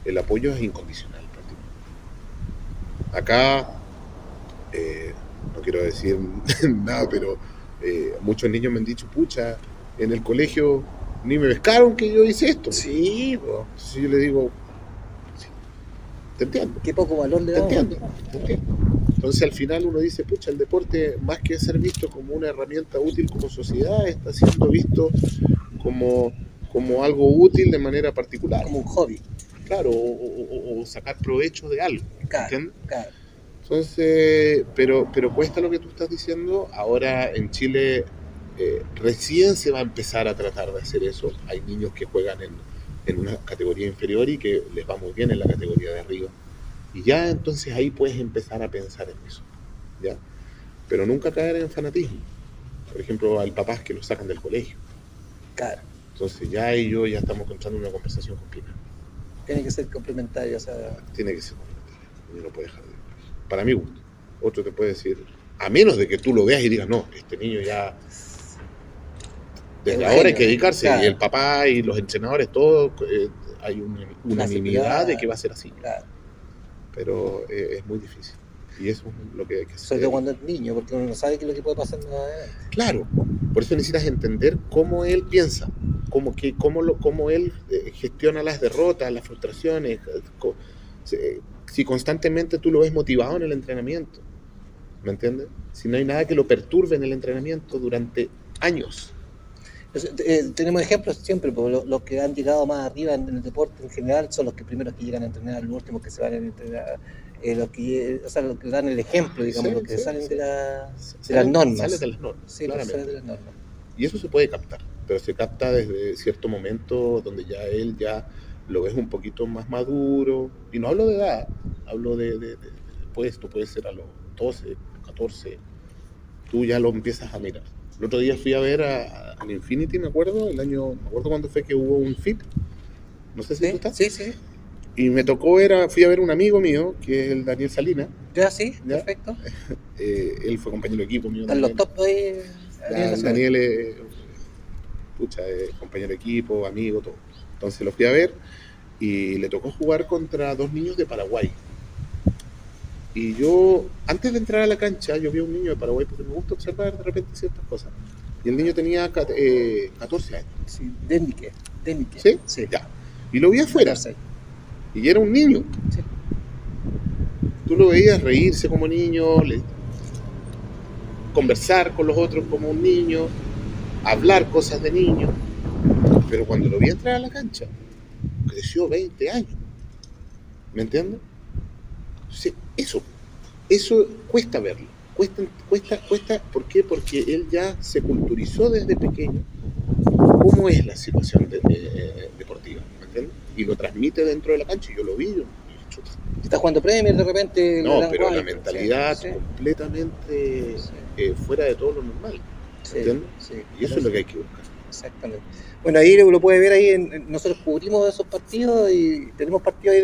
el apoyo es incondicional prácticamente. Acá, eh, no quiero decir nada, pero muchos niños me han dicho, pucha, en el colegio ni me pescaron que yo hice esto. Sí, po. Entonces yo le digo, sí, te entiendo, Qué poco valor le te damos. entiendo, te entiendo. Entonces al final uno dice, pucha, el deporte, más que ser visto como una herramienta útil como sociedad, está siendo visto como, como algo útil de manera particular. Como un hobby. Claro, o sacar provecho de algo, Claro, ¿entiendes? claro. Entonces, pero cuesta lo que tú estás diciendo. Ahora en Chile recién se va a empezar a tratar de hacer eso. Hay niños que juegan en una categoría inferior y que les va muy bien en la categoría de arriba. Y ya entonces ahí puedes empezar a pensar en eso, ¿ya? Pero nunca caer en fanatismo. Por ejemplo, hay papás que los sacan del colegio. Claro. Entonces ya ellos ya estamos entrando en una conversación complicada. Tiene que ser complementario, o sea. Tiene que ser complementaria. Y no puede dejar de ir. Para mi gusto. Otro te puede decir, a menos de que tú lo veas y digas, no, este niño ya desde ahora hay que dedicarse. Claro. Y el papá y los entrenadores, todos, hay una unanimidad de que va a ser así. Claro. Pero es muy difícil. Y eso es lo que hay que hacer. Sobre todo cuando es niño, porque uno no sabe qué es lo que puede pasar más adelante. Claro, por eso necesitas entender cómo él piensa, cómo él gestiona las derrotas, las frustraciones, si constantemente tú lo ves motivado en el entrenamiento, ¿me entiendes? Si no hay nada que lo perturbe en el entrenamiento durante años. Tenemos ejemplos siempre, porque los que han llegado más arriba en el deporte en general son los que primeros que llegan a entrenar, los últimos que se van a entrenar, los que dan el ejemplo, digamos, Sí, los que sí, salen sí. de las Salen normas. de las normas, Sí, pues claramente. salen de las normas. Y eso se puede captar, pero se capta desde cierto momento donde ya él ya lo ves un poquito más maduro. Y no hablo de edad, hablo de puesto, puede ser a los 12, 14. Tú ya lo empiezas a mirar. El otro día fui a ver al Infinity, me acuerdo, me acuerdo cuando fue que hubo un FIP. No sé si tú Sí, estás. sí. Y me tocó fui a ver un amigo mío, que es el Daniel Salinas. Ya, sí, ¿Ya? Perfecto. Él fue compañero de equipo mío. Están los top ahí. Daniel es compañero de equipo, amigo, todo. Entonces lo fui a ver y le tocó jugar contra dos niños de Paraguay. Y yo, antes de entrar a la cancha, yo vi a un niño de Paraguay porque me gusta observar de repente ciertas cosas. Y el niño tenía 14 años. Sí, Denique. ¿Sí? Sí. Ya. Y lo vi afuera. 14. Y era un niño. Sí. Tú lo veías reírse como niño, conversar con los otros como un niño, hablar cosas de niño. Pero cuando lo vi entrar a la cancha, creció 20 años. ¿Me entiendes? Entonces, eso cuesta verlo. Cuesta, ¿por qué? Porque él ya se culturizó desde pequeño cómo es la situación deportiva, ¿me entiendes? Y lo transmite dentro de la cancha, y yo lo vi, chuta. Está jugando Premier de repente. No, pero la mentalidad completamente fuera de todo lo normal, ¿entiendes? Sí, y eso es lo que hay que buscar. Exactamente. Bueno, ahí lo puede ver ahí, nosotros cubrimos esos partidos y tenemos partidos ahí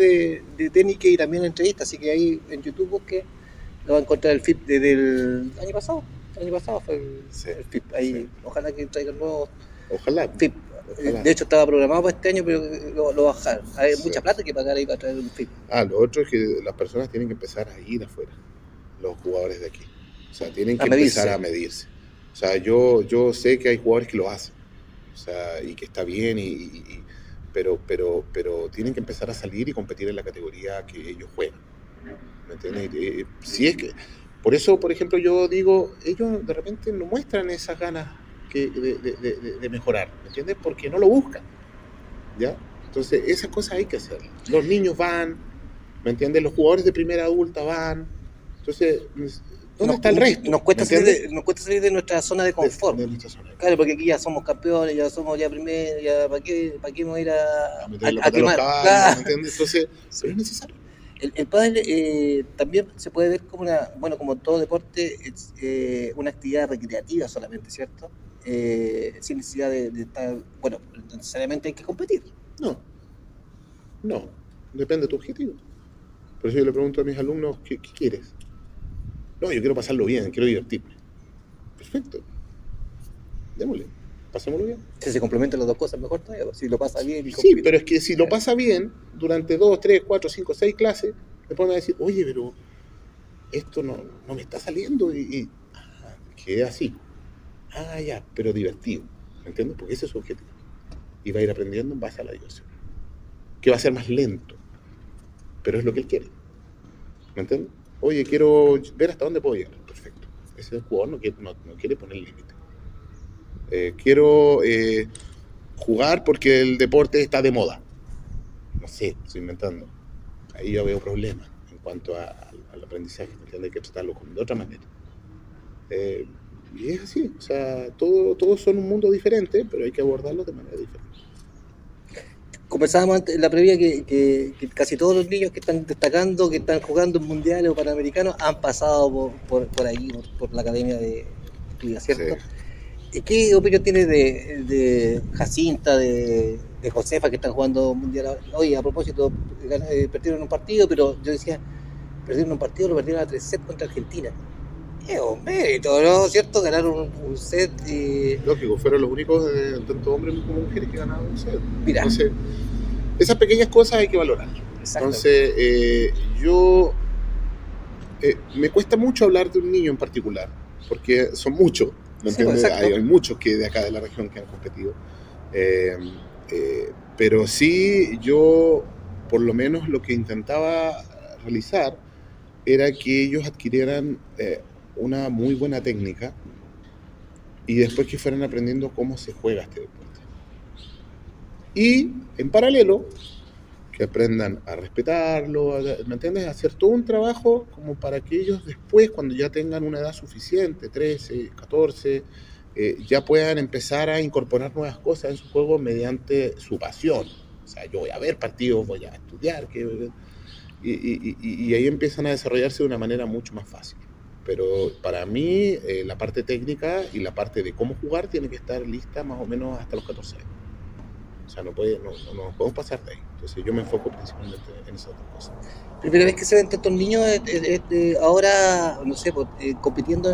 de tenis y también entrevistas, así que ahí en YouTube busque, lo va a encontrar el FIP desde el año pasado. El año pasado fue el FIP. Ahí, sí. Ojalá que traigan nuevos FIP. Ojalá. De hecho estaba programado para este año, pero lo bajaron. Hay mucha plata que pagar ahí para traer un FIP. Lo otro es que las personas tienen que empezar a ir afuera, los jugadores de aquí. O sea, tienen que empezar a medirse. O sea, yo sé que hay jugadores que lo hacen. O sea, y que está bien, pero tienen que empezar a salir y competir en la categoría que ellos juegan. ¿Me entiendes? Si es que, por eso, por ejemplo, yo digo, ellos de repente no muestran esas ganas de mejorar, ¿me entiendes? Porque no lo buscan, ¿ya? Entonces, esas cosas hay que hacer. Los niños van, ¿me entiendes? Los jugadores de primera adulta van. Entonces, ¿dónde está el resto? Nos cuesta salir de nuestra zona de confort. De nuestra zona. Claro, porque aquí ya somos campeones, ya somos ya primeros, ya ¿para qué vamos a ir a quemar? Claro. ¿Me entiendes? Entonces, sí. Pero es necesario. El pádel también se puede ver como como todo deporte, es una actividad recreativa solamente, ¿cierto? Sin necesidad de estar, necesariamente hay que competir. No, depende de tu objetivo. Por eso yo le pregunto a mis alumnos, ¿qué quieres? No, yo quiero pasarlo bien, quiero divertirme. Perfecto. démosle, pasémoslo bien. Si se complementan las dos cosas, mejor todavía. Pues, si lo pasa bien y Sí, compite. pero es que si lo pasa bien durante 2, 3, 4, 5, 6 clases, después me va a decir, oye, pero esto no me está saliendo quedé así. Ah, ya, pero divertido, ¿me entiendes? Porque ese es su objetivo. Y va a ir aprendiendo en base a la diversión. Que va a ser más lento, pero es lo que él quiere, ¿me entiendes? Oye, quiero ver hasta dónde puedo llegar. Perfecto. Ese jugador no quiere poner límite. Quiero jugar porque el deporte está de moda. No sé, estoy inventando. Ahí yo veo problemas en cuanto al aprendizaje, ¿me entiendes? Hay que tratarlo de otra manera. Y es así, o sea, todos son un mundo diferente, pero hay que abordarlo de manera diferente. Conversábamos antes en la previa que casi todos los niños que están destacando, que están jugando en mundiales o panamericanos, han pasado por ahí, por la academia de tuya, ¿cierto? Sí. ¿Qué opinión tienes de Jacinta, de Josefa, que están jugando mundial ahora? Oye, a propósito, perdieron un partido, pero yo decía, perdieron un partido, lo perdieron a 3 sets contra Argentina. Es un mérito, ¿no? ¿Cierto? Ganaron un set. Lógico, fueron los únicos, tanto hombres como mujeres, que ganaron un set. Mira. Entonces, esas pequeñas cosas hay que valorarlas. Entonces, me cuesta mucho hablar de un niño en particular, porque son muchos, ¿me entiendes? Hay muchos que de acá de la región que han competido. Pero sí, yo, por lo menos lo que intentaba realizar era que ellos adquirieran una muy buena técnica y después que fueran aprendiendo cómo se juega este deporte. Y en paralelo, que aprendan a respetarlo, ¿me entiendes? Hacer todo un trabajo como para que ellos después, cuando ya tengan una edad suficiente, 13, 14, ya puedan empezar a incorporar nuevas cosas en su juego mediante su pasión. O sea, yo voy a ver partidos, voy a estudiar, y ahí empiezan a desarrollarse de una manera mucho más fácil. Pero para mí, la parte técnica y la parte de cómo jugar tiene que estar lista más o menos hasta los 14 años. O sea, no nos podemos pasar de ahí. Entonces yo me enfoco principalmente en esas dos cosas. Primera vez que se ven tantos niños ahora, no sé, compitiendo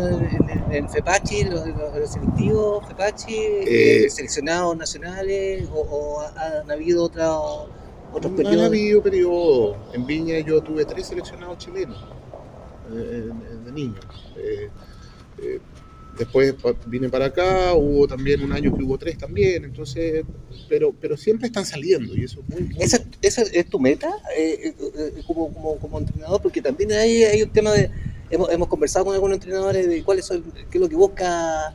en FEPACHI, los selectivos, FEPACHI, seleccionados nacionales, o han habido otros periodos. Han habido periodos. En Viña yo tuve 3 seleccionados chilenos de niños. Después vine para acá, hubo también un año que hubo 3 también, entonces, pero siempre están saliendo y eso es muy... ¿Esa es tu meta como entrenador? Porque también hay un tema de... Hemos conversado con algunos entrenadores de qué es lo que busca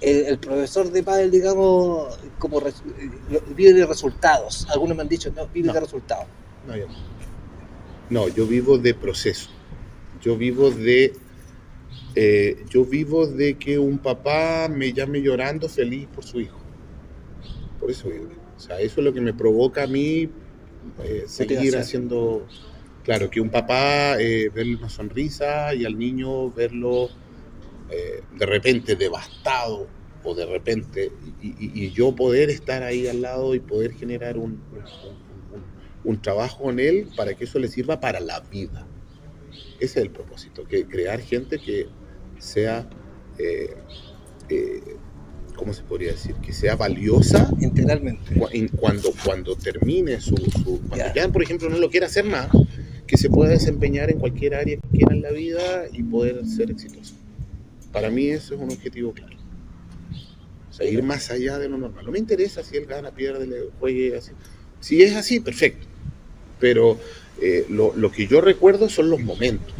el profesor de pádel, digamos, como vive de resultados. Algunos me han dicho, no, vive de resultados. No, yo vivo de proceso. Yo vivo de que un papá me llame llorando feliz por su hijo. Por eso vivo. O sea, eso es lo que me provoca a mí seguir haciendo. Claro, que un papá verle una sonrisa y al niño verlo de repente devastado, o de repente, y yo poder estar ahí al lado y poder generar un trabajo en él para que eso le sirva para la vida. Ese es el propósito, que crear gente que sea, ¿cómo se podría decir? Que sea valiosa integralmente. Cuando termine cuando ya, por ejemplo, no lo quiera hacer más, que se pueda desempeñar en cualquier área que quiera en la vida y poder ser exitoso. Para mí eso es un objetivo claro. O sea, ir más allá de lo normal. No me interesa si él gana, pierde, le juegue así. Si es así, perfecto. Pero lo que yo recuerdo son los momentos.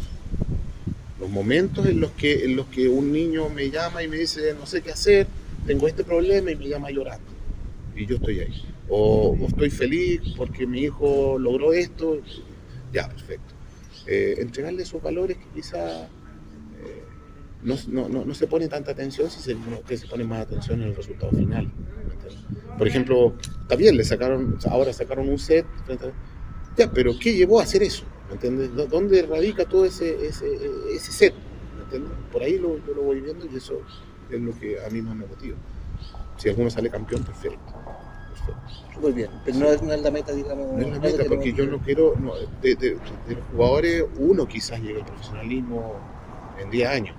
Los momentos en los que un niño me llama y me dice, no sé qué hacer, tengo este problema, y me llama llorando. Y yo estoy ahí. O estoy feliz porque mi hijo logró esto. Ya, perfecto. Entregarle esos valores que quizá no se pone tanta atención, que se pone más atención en el resultado final. Por ejemplo, también ahora sacaron un set. Ya, pero ¿qué llevó a hacer eso? ¿Me entiendes? ¿Dónde radica todo ese set? ¿Me entiendes? Por ahí yo lo voy viendo y eso es lo que a mí más me motiva. Si alguno sale campeón, perfecto. Muy bien, pero no es la meta, digamos. No es la meta, porque yo no quiero... de los jugadores, uno quizás llegue al profesionalismo en 10 años.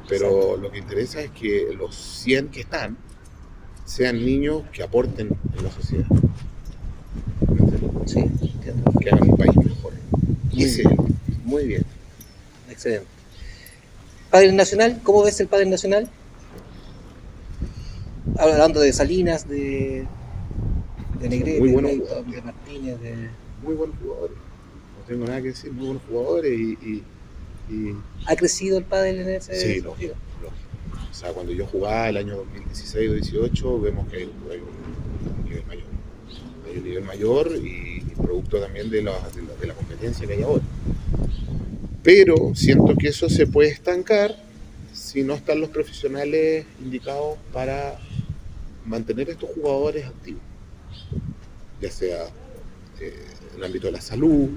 pero lo que interesa es que los 100 que están sean niños que aporten en la sociedad. Sí, entiendo. Que hagan un país mejor. Muy Ese bien. es Muy bien. Excelente. Padre Nacional, ¿cómo ves el Padre Nacional? Hablando de Salinas, de Negrete, muy de buenos Leighton, jugadores. de Martínez, de... Muy buenos jugadores. No tengo nada que decir, muy buenos jugadores y ¿Ha crecido el Padre en ese sí, sentido? lógico. O sea, cuando yo jugaba el año 2016 o 18, vemos que hay un nivel mayor. Hay un nivel mayor y producto también de la competencia que hay ahora. Pero siento que eso se puede estancar si no están los profesionales indicados para mantener a estos jugadores activos, ya sea en el ámbito de la salud,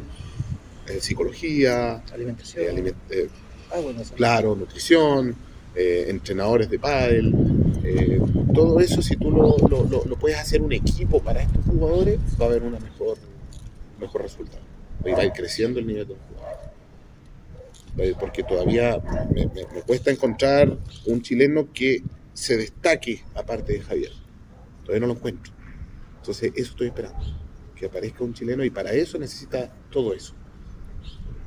psicología, Alimentación. Bueno, eso. claro, nutrición, entrenadores de pádel, todo eso si tú lo puedes hacer un equipo para estos jugadores, va a haber un mejor resultado. Va a ir creciendo el nivel de los jugadores. Porque todavía me cuesta encontrar un chileno que se destaque aparte de Javier. Todavía no lo encuentro. Entonces eso estoy esperando, que aparezca un chileno y para eso necesita todo eso.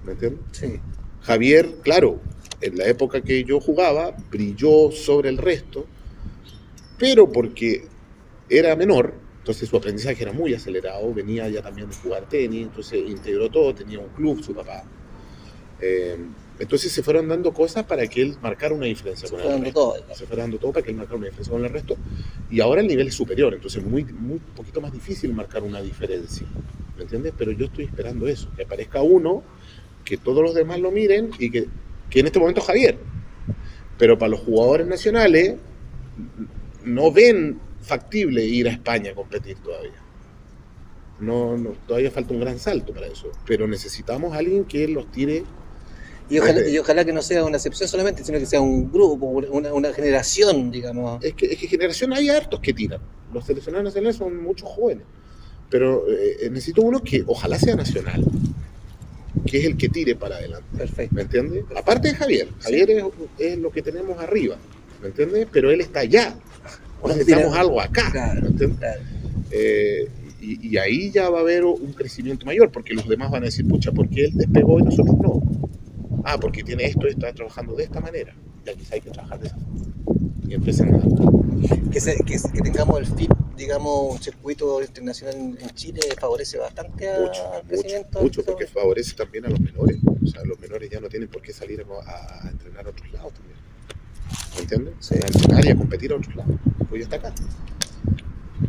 ¿Me entiendes? Sí. Javier, claro, en la época que yo jugaba, brilló sobre el resto, pero porque era menor, entonces su aprendizaje era muy acelerado, venía ya también de jugar tenis, entonces integró todo, tenía un club, su papá. Entonces se fueron dando cosas para que él marcara una diferencia con el resto. Se fue dando todo para que él marcara una diferencia con el resto. Y ahora el nivel es superior, entonces muy poquito más difícil marcar una diferencia. ¿Me entiendes? Pero yo estoy esperando eso, que aparezca uno, que todos los demás lo miren y que en este momento es Javier. Pero para los jugadores nacionales no ven factible ir a España a competir todavía. No, todavía falta un gran salto para eso. Pero necesitamos a alguien que los tire. Y ojalá que no sea una excepción solamente, sino que sea un grupo, una generación, digamos. Es que generación hay hartos que tiran. Los seleccionados nacionales son muchos jóvenes. Pero necesito uno que ojalá sea nacional, que es el que tire para adelante. Perfecto. ¿Me entiendes? Aparte de Javier. Javier es lo que tenemos arriba. ¿Me entiendes? Pero él está allá. Necesitamos algo acá. Claro, ¿me entiendes? Claro. Y ahí ya va a haber un crecimiento mayor, porque los demás van a decir, pucha, ¿por qué él despegó y nosotros no? Ah, porque tiene esto y está trabajando de esta manera. Ya quizá hay que trabajar de esa forma. Y empiecen a... Que tengamos el FIP, digamos, un circuito internacional en Chile, favorece bastante al crecimiento. Mucho, porque favorece también a los menores. O sea, los menores ya no tienen por qué salir a entrenar a otros lados también. ¿Me entiendes? Sí. A entrenar y a competir a otros lados. Pues ya está acá.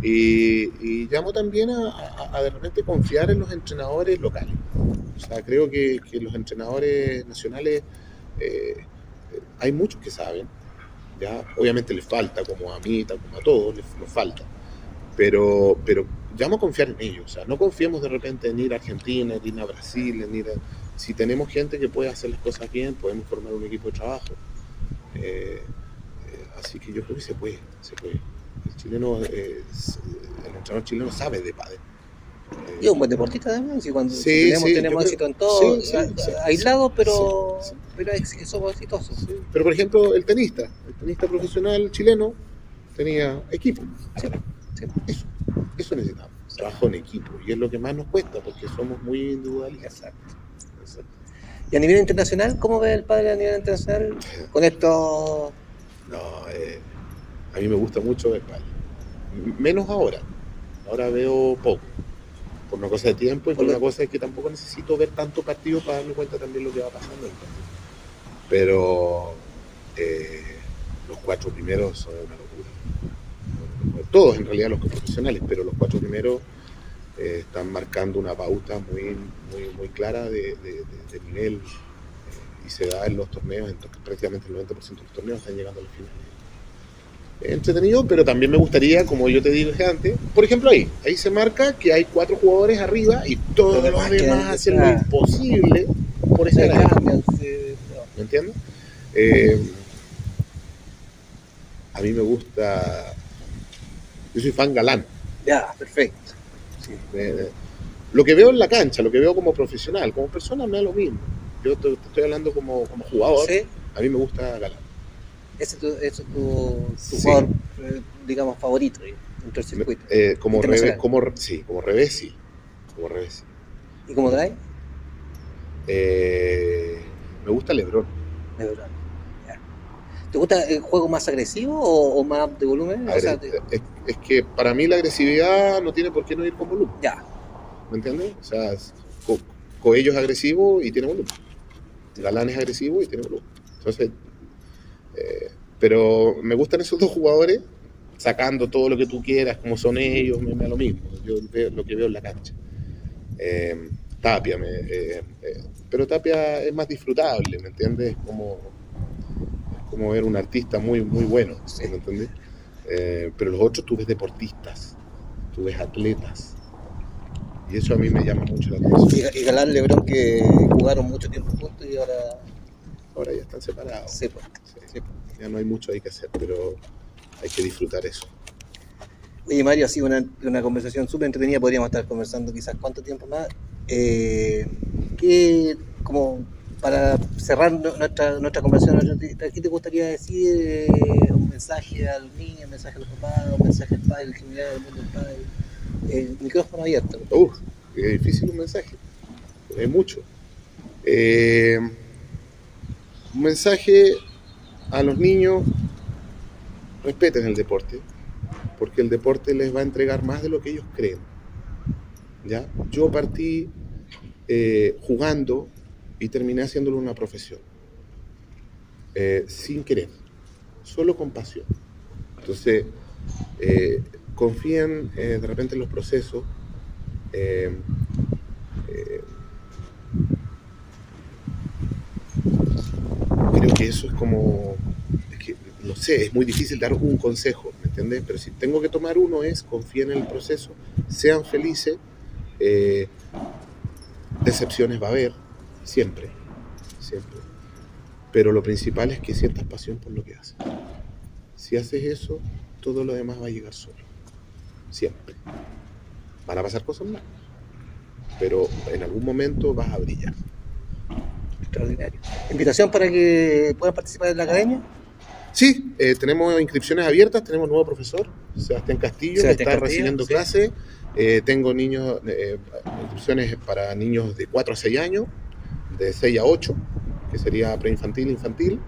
Y llamo también a de repente confiar en los entrenadores locales. O sea, creo que los entrenadores nacionales, hay muchos que saben, ¿ya? Obviamente les falta, como a mí, tal como a todos, nos falta. Pero llamo a confiar en ellos. O sea, no confiemos de repente en ir a Argentina, en ir a Brasil, si tenemos gente que puede hacer las cosas bien, podemos formar un equipo de trabajo. Así que yo creo que se puede. El chileno, el entrenador chileno sabe de pádel. Y es un buen deportista además, y cuando tenemos éxito en todo, aislado, pero somos exitosos. Sí. Pero por ejemplo, el tenista profesional chileno tenía equipo. Sí. Eso necesitamos, trabajo en equipo, y es lo que más nos cuesta, porque somos muy individualistas. Exacto. Y a nivel internacional, ¿cómo ve el padre a nivel internacional con esto? No, a mí me gusta mucho ver pádel. Menos ahora veo poco. Por una cosa de tiempo y por una cosa es que tampoco necesito ver tanto partido para darme cuenta también lo que va pasando en el partido. Pero los 4 primeros son una locura. Todos en realidad los profesionales, pero los 4 primeros están marcando una pauta muy clara de nivel y se da en los torneos, entonces prácticamente el 90% de los torneos están llegando a los finales. Entretenido, pero también me gustaría, como yo te dije antes, por ejemplo ahí se marca que hay 4 jugadores arriba y todos los demás hacen lo imposible por ese lado. ¿Me entiendes? A mí me gusta, yo soy fan Galán. Ya, perfecto. Sí. Lo que veo en la cancha, lo que veo como profesional, como persona me da lo mismo. Yo te estoy hablando como jugador. ¿Sí? A mí me gusta Galán. Ese es tu Sí. jugador, digamos, favorito dentro del circuito. Como internacional. sí. Como revés, sí. Como revés, sí. ¿Y cómo trae? Me gusta LeBron. De verdad. Ya. ¿Te gusta el juego más agresivo o más de volumen? O sea, Es que para mí la agresividad no tiene por qué no ir con volumen. ya. ¿Me entiendes? O sea, Coello es agresivo y tiene volumen. Galán es agresivo y tiene volumen. Entonces, pero me gustan esos dos jugadores sacando todo lo que tú quieras, como son ellos, me da lo mismo. Yo veo lo que veo en la cancha. Tapia, pero Tapia es más disfrutable, ¿me entiendes? Es como ver un artista muy, muy bueno, Sí. ¿me entiendes? Pero los otros tú ves deportistas, tú ves atletas, y eso a mí me llama mucho la atención. Y Galán, LeBron, que jugaron mucho tiempo juntos y ahora Ahora ya están separados. sí, pues. Sí. Sí, pues. Ya no hay mucho ahí que hacer, pero hay que disfrutar eso. Oye, Mario, ha sido una conversación súper entretenida. Podríamos estar conversando quizás cuánto tiempo más. ¿Qué, como para cerrar nuestra conversación, ¿qué te gustaría decir? ¿Un mensaje a los niños, un mensaje a los papás, un mensaje al padre, en general, al mundo del padre? El micrófono abierto. Es difícil un mensaje, hay mucho. Un mensaje a los niños: respeten el deporte, porque el deporte les va a entregar más de lo que ellos creen. ¿Ya? Yo partí jugando y terminé haciéndolo una profesión, sin querer, solo con pasión. Entonces, confíen de repente en los procesos. Eh, eh, Creo que eso es como, es que, no sé, es muy difícil dar un consejo, ¿me entiendes? Pero si tengo que tomar uno es: confíen en el proceso, sean felices. eh, Decepciones va a haber, siempre, siempre. Pero lo principal es que sientas pasión por lo que haces. Si haces eso, todo lo demás va a llegar solo, siempre. Van a pasar cosas malas, pero en algún momento vas a brillar. Extraordinario. ¿Invitación para que puedan participar en la academia? Sí, tenemos inscripciones abiertas, tenemos nuevo profesor, Sebastián Castillo, que Sebastián está Castillo, recibiendo sí. clases. Tengo niños, inscripciones para niños de 4 a 6 años, de 6 a 8, que sería preinfantil, infantil,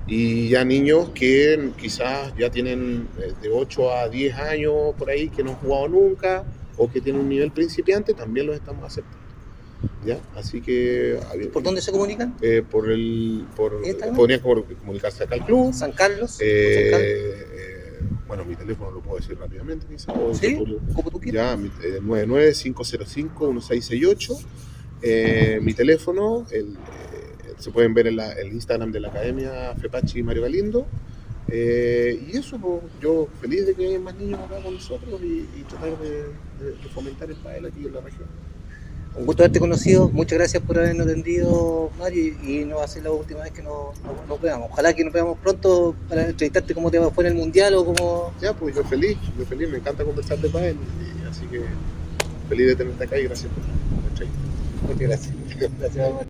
y ya niños que quizás ya tienen de 8 a 10 años por ahí, que no han jugado nunca o que tienen un nivel principiante, también los estamos aceptando. ¿Ya? Así que ¿Por dónde se comunican? podrían comunicarse acá al club. San Carlos. Bueno, mi teléfono lo puedo decir rápidamente, quizás. Sí, como tú quieras. Ya, 99-505-1668. Mi teléfono, se pueden ver en el Instagram de la Academia Fepachi Mario Galindo. Y eso, pues, yo feliz de que haya más niños acá con nosotros y tratar de fomentar el pádel aquí en la región. Un gusto haberte conocido. Muchas gracias por habernos atendido, Mario, y no va a ser la última vez que nos veamos. Ojalá que nos veamos pronto para entrevistarte cómo te fue en el Mundial o cómo... Ya, pues yo feliz, me encanta conversar de pádel, así que feliz de tenerte acá y gracias por la entrevista. Muchas gracias. Gracias, Mario.